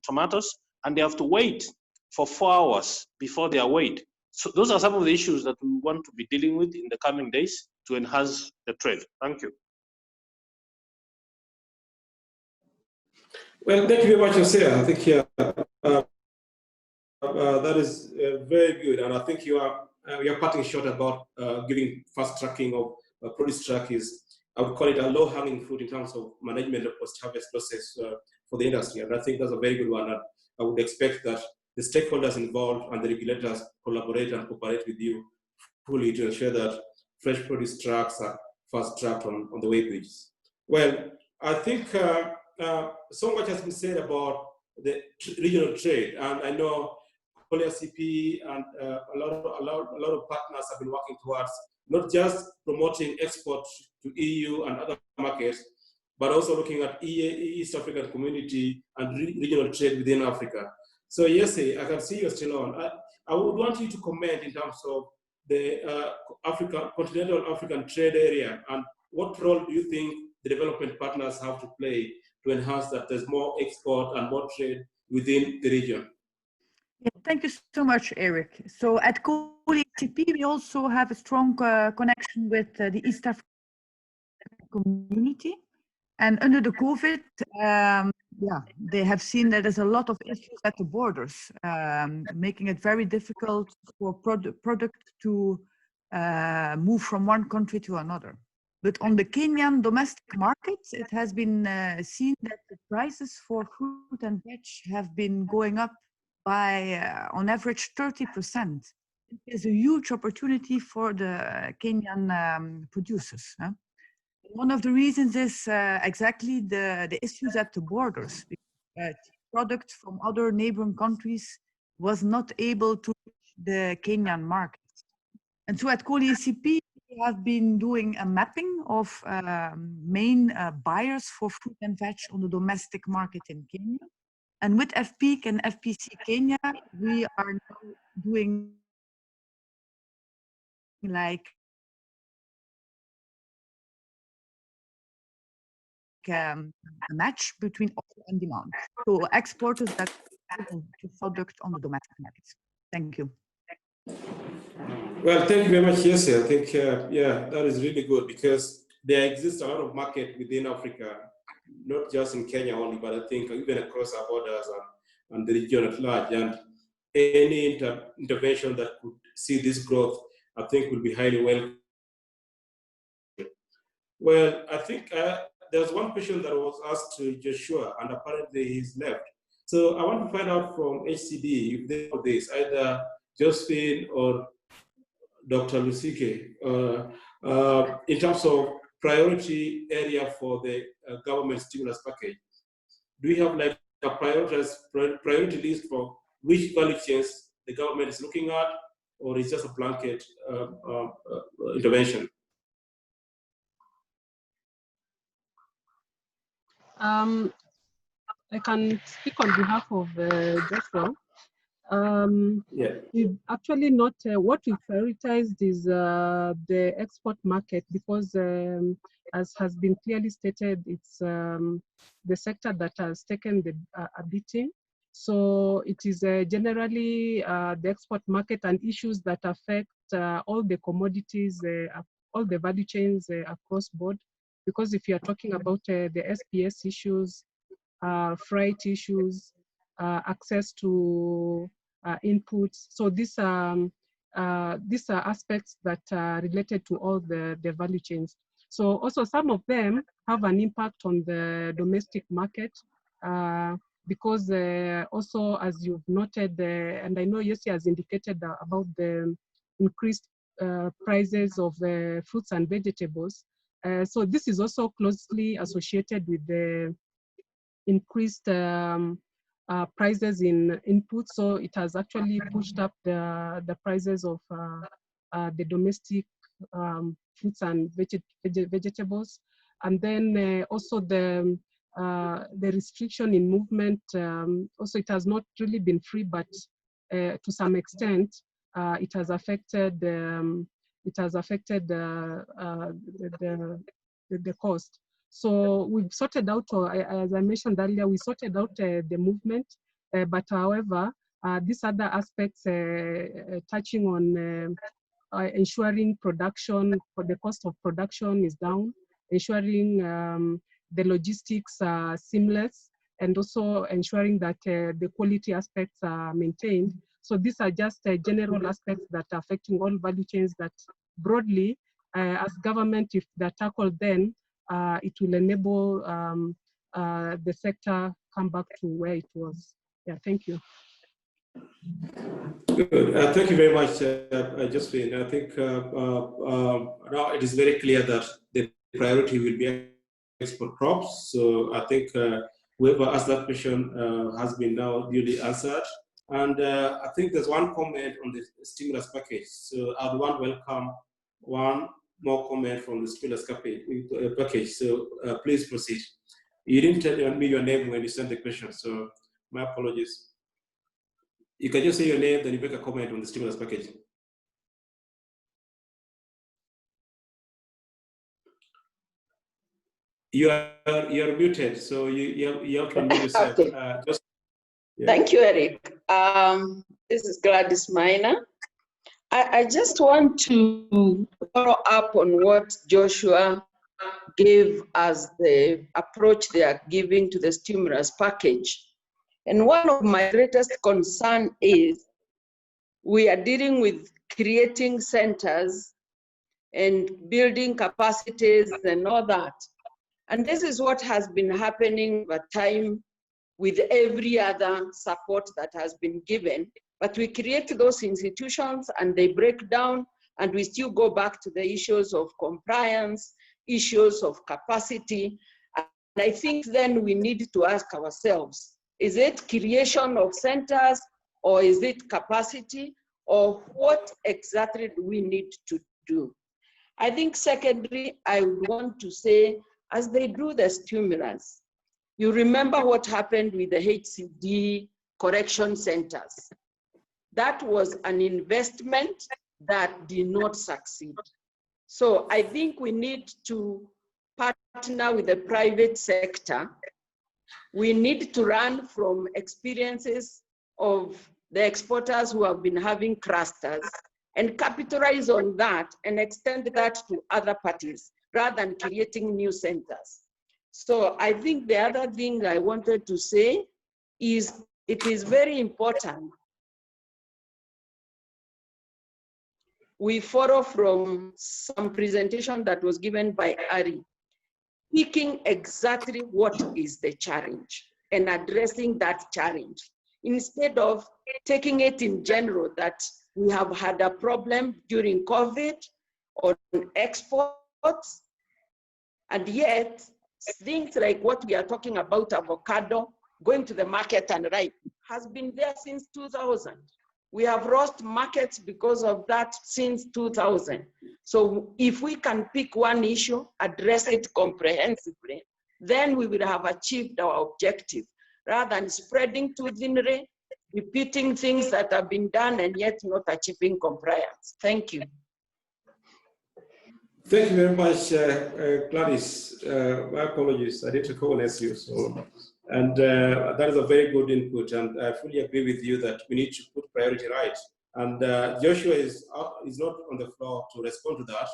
tomatoes, and they have to wait for 4 hours before they are weighed. So those are some of the issues that we want to be dealing with in the coming days to enhance the trade. Thank you. Well, thank you very much, Jose. I think that is very good, and I think you are cutting short about giving fast tracking of produce track is, I would call it a low-hanging fruit in terms of management of post-harvest process for the industry, and I think that's a very good one. And I would expect that the stakeholders involved and the regulators collaborate and cooperate with you fully to ensure that fresh produce trucks are fast-tracked on the weighbridges. Well, I think so much has been said about the regional trade, and I know CP and a lot of partners have been working towards not just promoting export to EU and other markets, but also looking at East African community and regional trade within Africa. So yes, I can see you're still on. I would want you to comment in terms of the continental African trade area, and what role do you think the development partners have to play to enhance that there's more export and more trade within the region? Yeah, thank you so much, Eric. So at COLI ACP, we also have a strong connection with the East African community. And under the COVID, yeah, they have seen that there's a lot of issues at the borders, making it very difficult for product to move from one country to another. But on the Kenyan domestic markets, it has been seen that the prices for fruit and veg have been going up by, on average, 30%. It is a huge opportunity for the Kenyan producers. Huh? One of the reasons is exactly the issues at the borders. Products from other neighboring countries was not able to reach the Kenyan market. And so at Koli ACP, we have been doing a mapping of main buyers for fruit and veg on the domestic market in Kenya. And with FPIC and FPC Kenya, we are now doing like a match between offer and demand. So exporters that to product on the domestic markets. Thank you. Well, thank you very much. Yes, I think, yeah, that is really good because there exists a lot of market within Africa, not just in Kenya only, but I think even across our borders and the region at large. And any intervention that could see this growth, I think will be highly welcome. Well, I think there's one question that was asked to Joshua, and apparently he's left. So I want to find out from HCD if they know this, either Josephine or Dr. Lusike, in terms of priority area for the government stimulus package. Do we have like a priority list for which value chains the government is looking at, or is just a blanket intervention? I can speak on behalf of Joshua. We've actually not, what we prioritized is the export market because as has been clearly stated, it's the sector that has taken a beating. So it is generally the export market and issues that affect all the commodities, all the value chains across board. Because if you're talking about the SPS issues, freight issues, access to inputs. So these are aspects that are related to all the value chains. So also some of them have an impact on the domestic market because also as you've noted, and I know Yesi has indicated about the increased prices of the fruits and vegetables. So this is also closely associated with the increased prices in inputs, so it has actually pushed up the prices of the domestic fruits and vegetables, and then also the restriction in movement. Also, it has not really been free, but to some extent, it has affected the cost. So we've sorted out, as I mentioned earlier, we sorted out the movement, but however, these other aspects touching on ensuring production, for the cost of production is down, ensuring the logistics are seamless, and also ensuring that the quality aspects are maintained. So these are just general aspects that are affecting all value chains that broadly, as government, if they're tackled then, it will enable the sector come back to where it was. Yeah, thank you. Good. Thank you very much, Josephine. I think now it is very clear that the priority will be export crops. So I think whoever asked that question has been now duly answered. And I think there's one comment on the stimulus package. So I would want to welcome one more comment from the stimulus package. So please proceed. You didn't tell me your name when you sent the question, so my apologies. You can just say your name, then you make a comment on the stimulus package. You're muted, so you have to unmute yourself. Okay. Yeah. Thank you, Eric. This is Gladys Minor. I just want to follow up on what Joshua gave as the approach they are giving to the stimulus package. And one of my greatest concern is we are dealing with creating centers and building capacities and all that. And this is what has been happening over time with every other support that has been given. But we create those institutions and they break down, and we still go back to the issues of compliance, issues of capacity. And I think then we need to ask ourselves, is it creation of centers, or is it capacity, or what exactly do we need to do? I think secondly, I would want to say, as they do the stimulus, you remember what happened with the HCD correction centers. That was an investment that did not succeed. So I think we need to partner with the private sector. We need to learn from experiences of the exporters who have been having clusters and capitalize on that and extend that to other parties rather than creating new centers. So I think the other thing I wanted to say is it is very important we follow from some presentation that was given by Ari, picking exactly what is the challenge and addressing that challenge, instead of taking it in general that we have had a problem during COVID on exports, and yet things like what we are talking about, avocado, going to the market and ripe, has been there since 2000. We have lost markets because of that since 2000. So if we can pick one issue, address it comprehensively, then we will have achieved our objective, rather than spreading too thinly, repeating things that have been done and yet not achieving compliance. Thank you. Thank you very much, Gladys. My apologies, I didn't recognize you. So, and that is a very good input, and I fully agree with you that we need to put priority right. And Joshua is not on the floor to respond to that.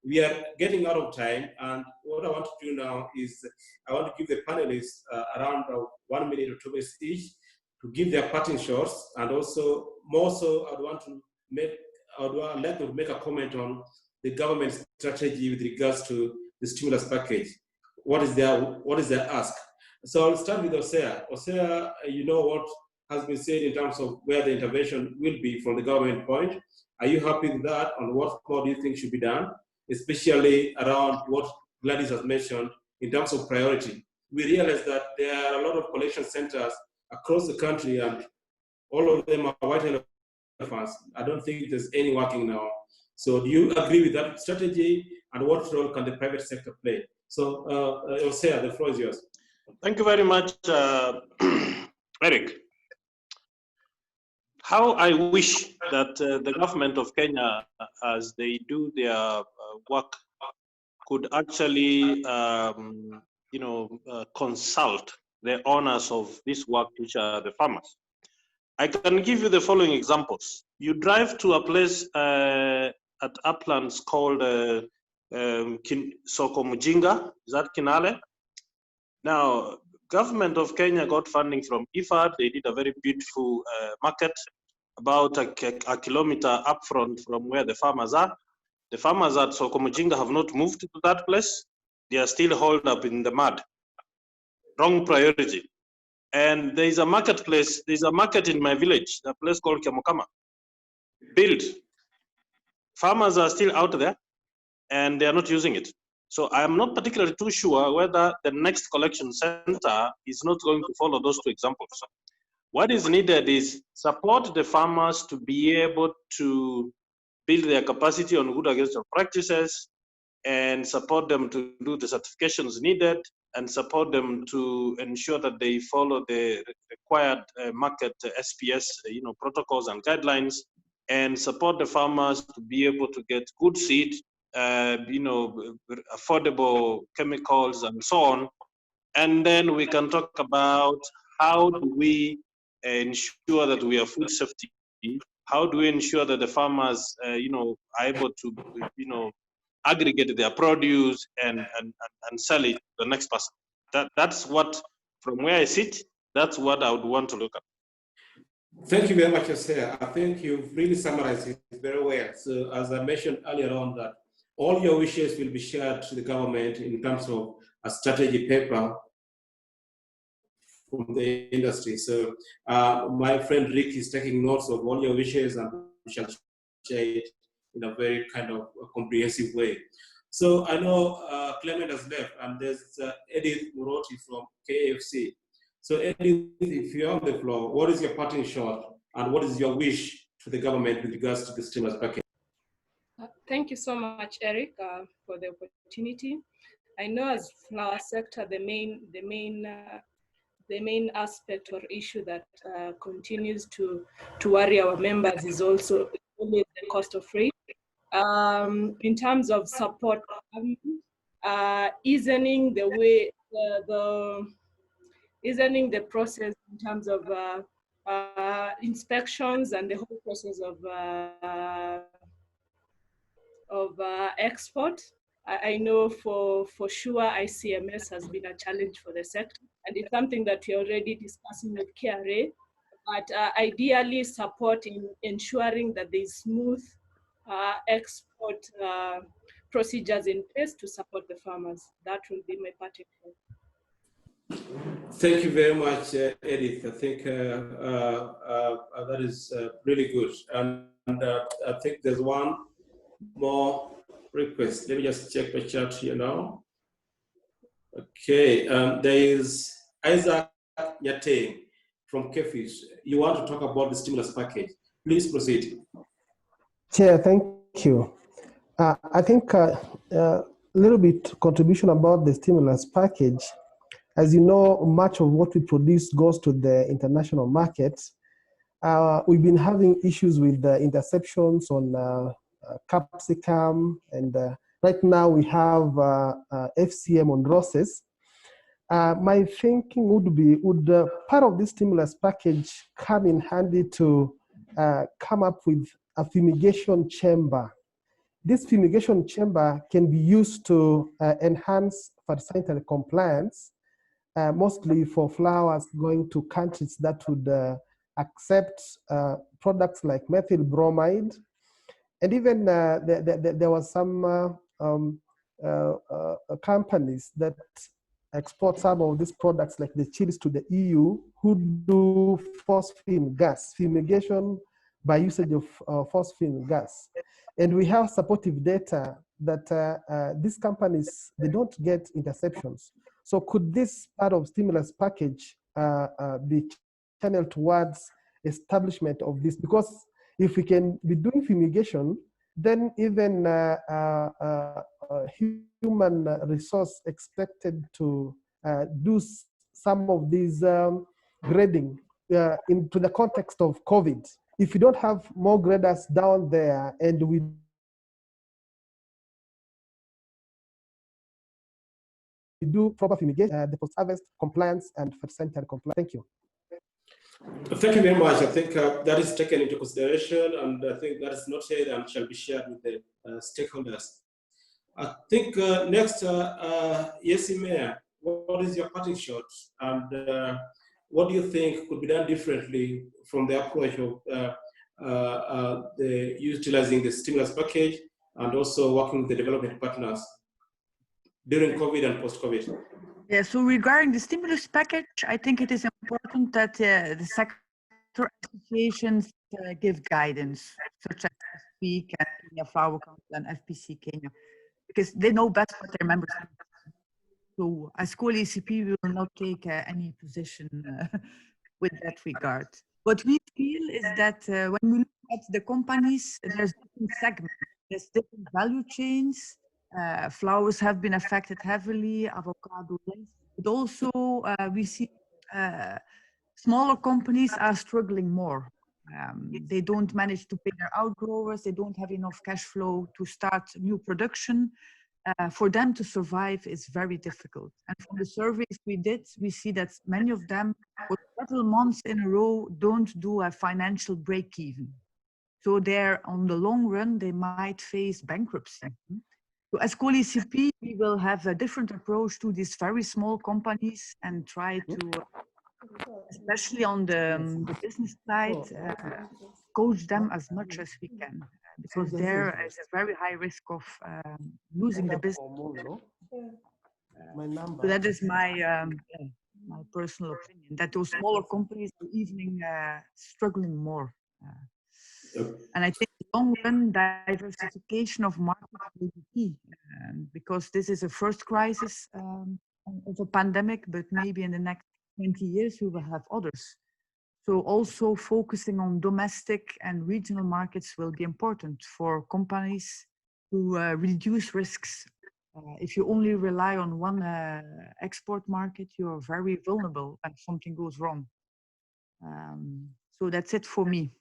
We are getting out of time, and what I want to do now is I want to give the panelists around 1 minute or 2 minutes each to give their parting shots, and also more so I would like to make a comment on the government strategy with regards to the stimulus package. What is their ask? So I'll start with Osea. Osea, you know what has been said in terms of where the intervention will be from the government point. Are you happy with that? And what more do you think should be done, especially around what Gladys has mentioned in terms of priority? We realize that there are a lot of collection centers across the country, and all of them are white elephants. I don't think there's any working now. So do you agree with that strategy, and what role can the private sector play? So Osea, the floor is yours. Thank you very much, Eric. How I wish that the government of Kenya, as they do their work, could actually, consult the owners of this work, which are the farmers. I can give you the following examples. You drive to a place at Uplands called Soko Mujinga, is that Kinale? Now, government of Kenya got funding from IFAD. They did a very beautiful market about a kilometer up front from where the farmers are. The farmers at Soko Mujinga have not moved to that place. They are still holed up in the mud. Wrong priority. And there is a marketplace, there's a market in my village, a place called Kiamukama. Built. Farmers are still out there and they are not using it. So I am not particularly too sure whether the next collection center is not going to follow those two examples. What is needed is support the farmers to be able to build their capacity on good agricultural practices, and support them to do the certifications needed, and support them to ensure that they follow the required market SPS protocols and guidelines, and support the farmers to be able to get good seed, affordable chemicals and so on. And then we can talk about how do we ensure that we have food safety how do we ensure that the farmers, are able to, aggregate their produce and sell it to the next person? That's what, from where I sit, that's what I would want to look at. Thank you very much, Jose. I think you've really summarized it very well. So as I mentioned earlier on, that all your wishes will be shared to the government in terms of a strategy paper from the industry. So my friend Rick is taking notes of all your wishes and we shall share it in a very kind of comprehensive way. So I know Clement has left and there's Edith Muroti from KFC. So Edith, if you're on the floor, what is your parting shot and what is your wish to the government with regards to the stimulus package? Thank you so much, Eric, for the opportunity. I know as flower sector, the main aspect or issue that continues to worry our members is also the cost of freight. In terms of support, easing the way easing the process in terms of inspections and the whole process of export. I know for sure ICMS has been a challenge for the sector, and it's something that we're already discussing with KRA, but ideally support in ensuring that there's smooth export procedures in place to support the farmers. That will be my parting shot. Thank you very much, Edith. I think that is really good. And I think there's one more request. Let me just check the chat here now. Okay, there is Isaac Yate from Kefis. You want to talk about the stimulus package. Please proceed. Chair, thank you. I think a little bit contribution about the stimulus package. As you know, much of what we produce goes to the international markets. We've been having issues with the interceptions on capsicum, and right now we have FCM on roses. My thinking would part of this stimulus package come in handy to come up with a fumigation chamber. This fumigation chamber can be used to enhance phytosanitary compliance, mostly for flowers going to countries that would accept products like methyl bromide. And even there was some companies that export some of these products like the chilies to the EU who do phosphine gas, fumigation by usage of phosphine gas. And we have supportive data that these companies, they don't get interceptions. So could this part of stimulus package be channeled towards establishment of this? Because if we can be doing fumigation, then even human resource expected to do some of these grading into the context of COVID. If you don't have more graders down there and we do proper fumigation, the post-harvest compliance and phytosanitary compliance. Thank you. Thank you very much. I think that is taken into consideration, and I think that is noted and shall be shared with the stakeholders. I think next, Yesi Mayor, what is your parting shot, and what do you think could be done differently from the approach of the utilizing the stimulus package and also working with the development partners during COVID and post-COVID? Yeah, so regarding the stimulus package, I think it is important that the sector associations give guidance, such as FP and Kenya Flower Council and FPC Kenya, because they know best what their members do. So as co-ECP, we will not take any position with that regard. What we feel is that when we look at the companies, there's different segments, there's different value chains. Flowers have been affected heavily, avocado less, but also we see smaller companies are struggling more. They don't manage to pay their outgrowers, they don't have enough cash flow to start new production. For them to survive is very difficult. And from the surveys we did, we see that many of them for several months in a row don't do a financial break-even. So there, on the long run, they might face bankruptcy. So as COLICP, we will have a different approach to these very small companies and try to, especially on the business side, coach them as much as we can, because there is a very high risk of losing the business. So that is my my personal opinion, that those smaller companies are even struggling more. And I think long run diversification of markets will be key, because this is a first crisis of a pandemic, but maybe in the next 20 years we will have others. So also focusing on domestic and regional markets will be important for companies to reduce risks. If you only rely on one export market, you are very vulnerable when something goes wrong. So that's it for me.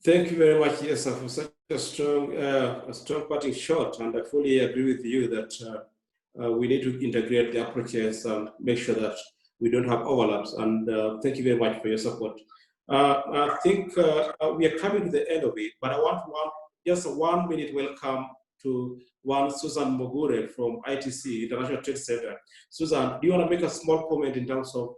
Thank you very much, yes, for such a strong parting shot, and I fully agree with you that we need to integrate the approaches and make sure that we don't have overlaps. And thank you very much for your support. I think we are coming to the end of it, but I want just a 1 minute welcome to one Susan Mogure from ITC, International Trade Center. Susan, do you want to make a small comment in terms of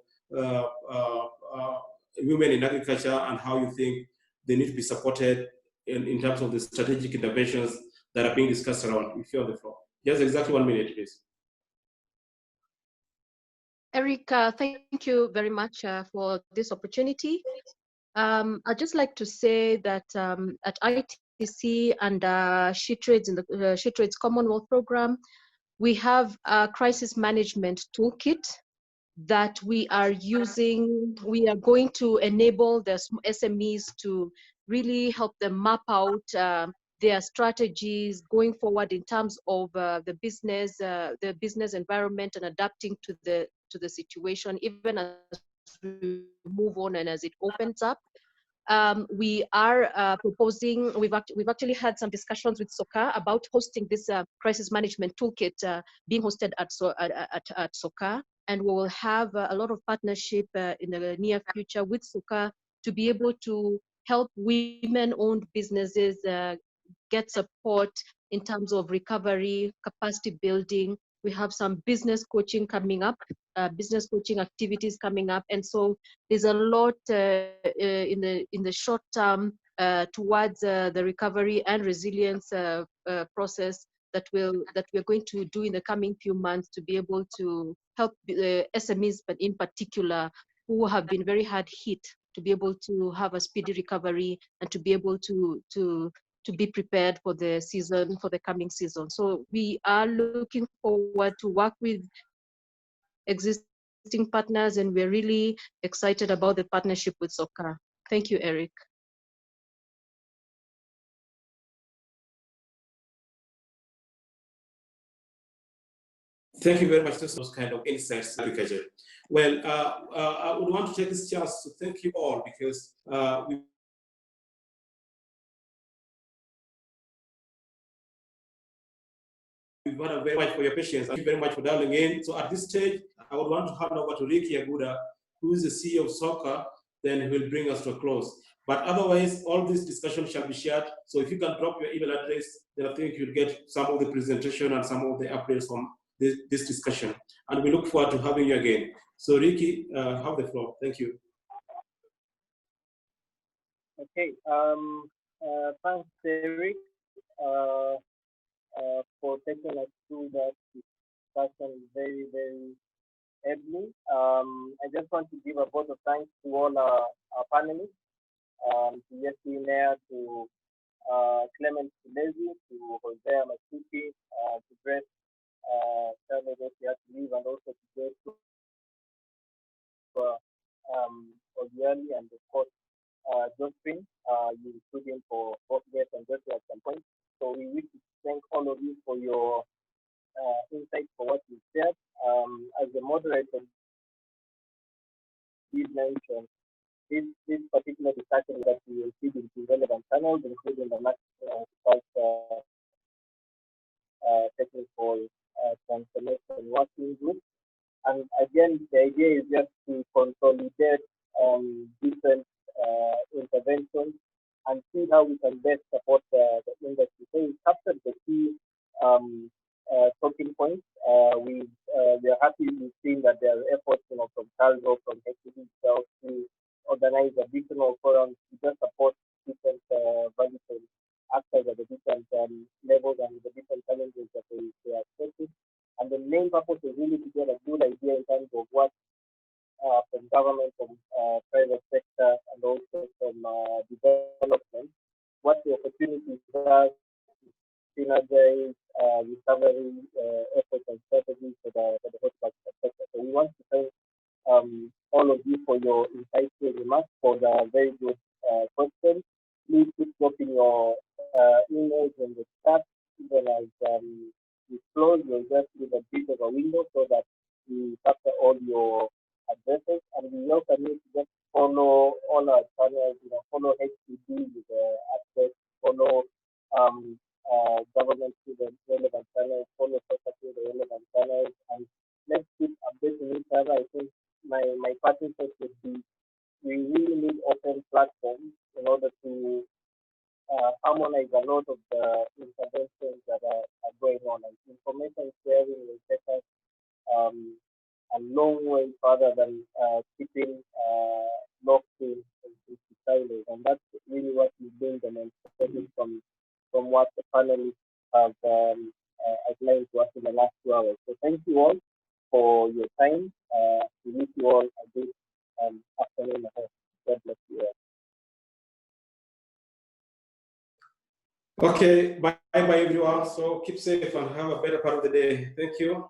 women in agriculture and how you think they need to be supported in terms of the strategic interventions that are being discussed around? If you're on the floor. Just exactly 1 minute, please. Eric, thank you very much for this opportunity. I'd just like to say that at ITC and She Trades in the She Trades Commonwealth program, we have a crisis management toolkit that we are using. We are going to enable the SMEs to really help them map out their strategies going forward in terms of the business environment and adapting to the situation, even as we move on and as it opens up. We are proposing, we've actually had some discussions with SOCA about hosting this crisis management toolkit being hosted at SOCA, and we will have a lot of partnership in the near future with SOCA to be able to help women-owned businesses get support in terms of recovery, capacity building. We have some business coaching coming up, business coaching activities coming up, and so there's a lot in the short term towards the recovery and resilience process that we're going to do in the coming few months to be able to help the SMEs, but in particular who have been very hard hit, to be able to have a speedy recovery and to be able to be prepared for the season, for the coming season. So we are looking forward to work with existing partners, and we're really excited about the partnership with SOCA. Thank you, Eric. Thank you very much for those kind of insights, agriculture. Well, I would want to take this chance to thank you all, because we've had very much for your patience. Thank you very much for dialing in. So at this stage, I would want to hand over to Ricky Aguda, who is the CEO of SOCA, then he will bring us to a close. But otherwise, all this discussion shall be shared. So if you can drop your email address, then I think you'll get some of the presentation and some of the updates from this discussion. And we look forward to having you again. So Ricky, have the floor. Thank you. Okay. Thanks, Eric, for taking us through that discussion very, very ably. I just want to give a vote of thanks to all our panelists, to Yesi Mayor, to Clement Kulezi, to Hosea Masuki, to Grace Charles, he had to leave, and also to Grace Ogiali, and of course Josephine. You stood in for both Grace and Josephine at some point. So we wish to thank all of you for your insights, for what you shared. As the moderator did mention, this particular discussion that we will feed into relevant channels, including the National Technical Transformation Working Group. And again, the idea is just to consolidate different interventions and and see how we can best support the industry. So we captured the key talking points. We are happy with seeing that there are efforts, from Calvo, from HCD itself to organize additional forums to just support different value chain actors at the different levels and the different challenges that they are facing. And the main purpose is really to get a good idea in terms of what from government, from private sector, and also from development, what the opportunities are to synergize recovery efforts and strategies for the horticulture sector. So we want to thank all of you for your insightful remarks, for the very good questions. Please keep dropping your emails in the chat, even as we close. We'll just leave a bit of a window so that we capture all your addresses, and we welcome you to just follow all our channels, follow HCD with the access, follow government to the relevant channels, follow social to the relevant channels, and let's keep updating each other. I think my parting thought would be we really need open platforms in order to harmonize a lot of the interventions that are going on, and information sharing will take us a long way further than keeping locked in silos, and that's really what we've been demonstrating from what the panelists have outlined to us in the last 2 hours. So thank you all for your time. We wish you all a good afternoon ahead. God bless you all. Okay, bye everyone. So keep safe and have a better part of the day. Thank you.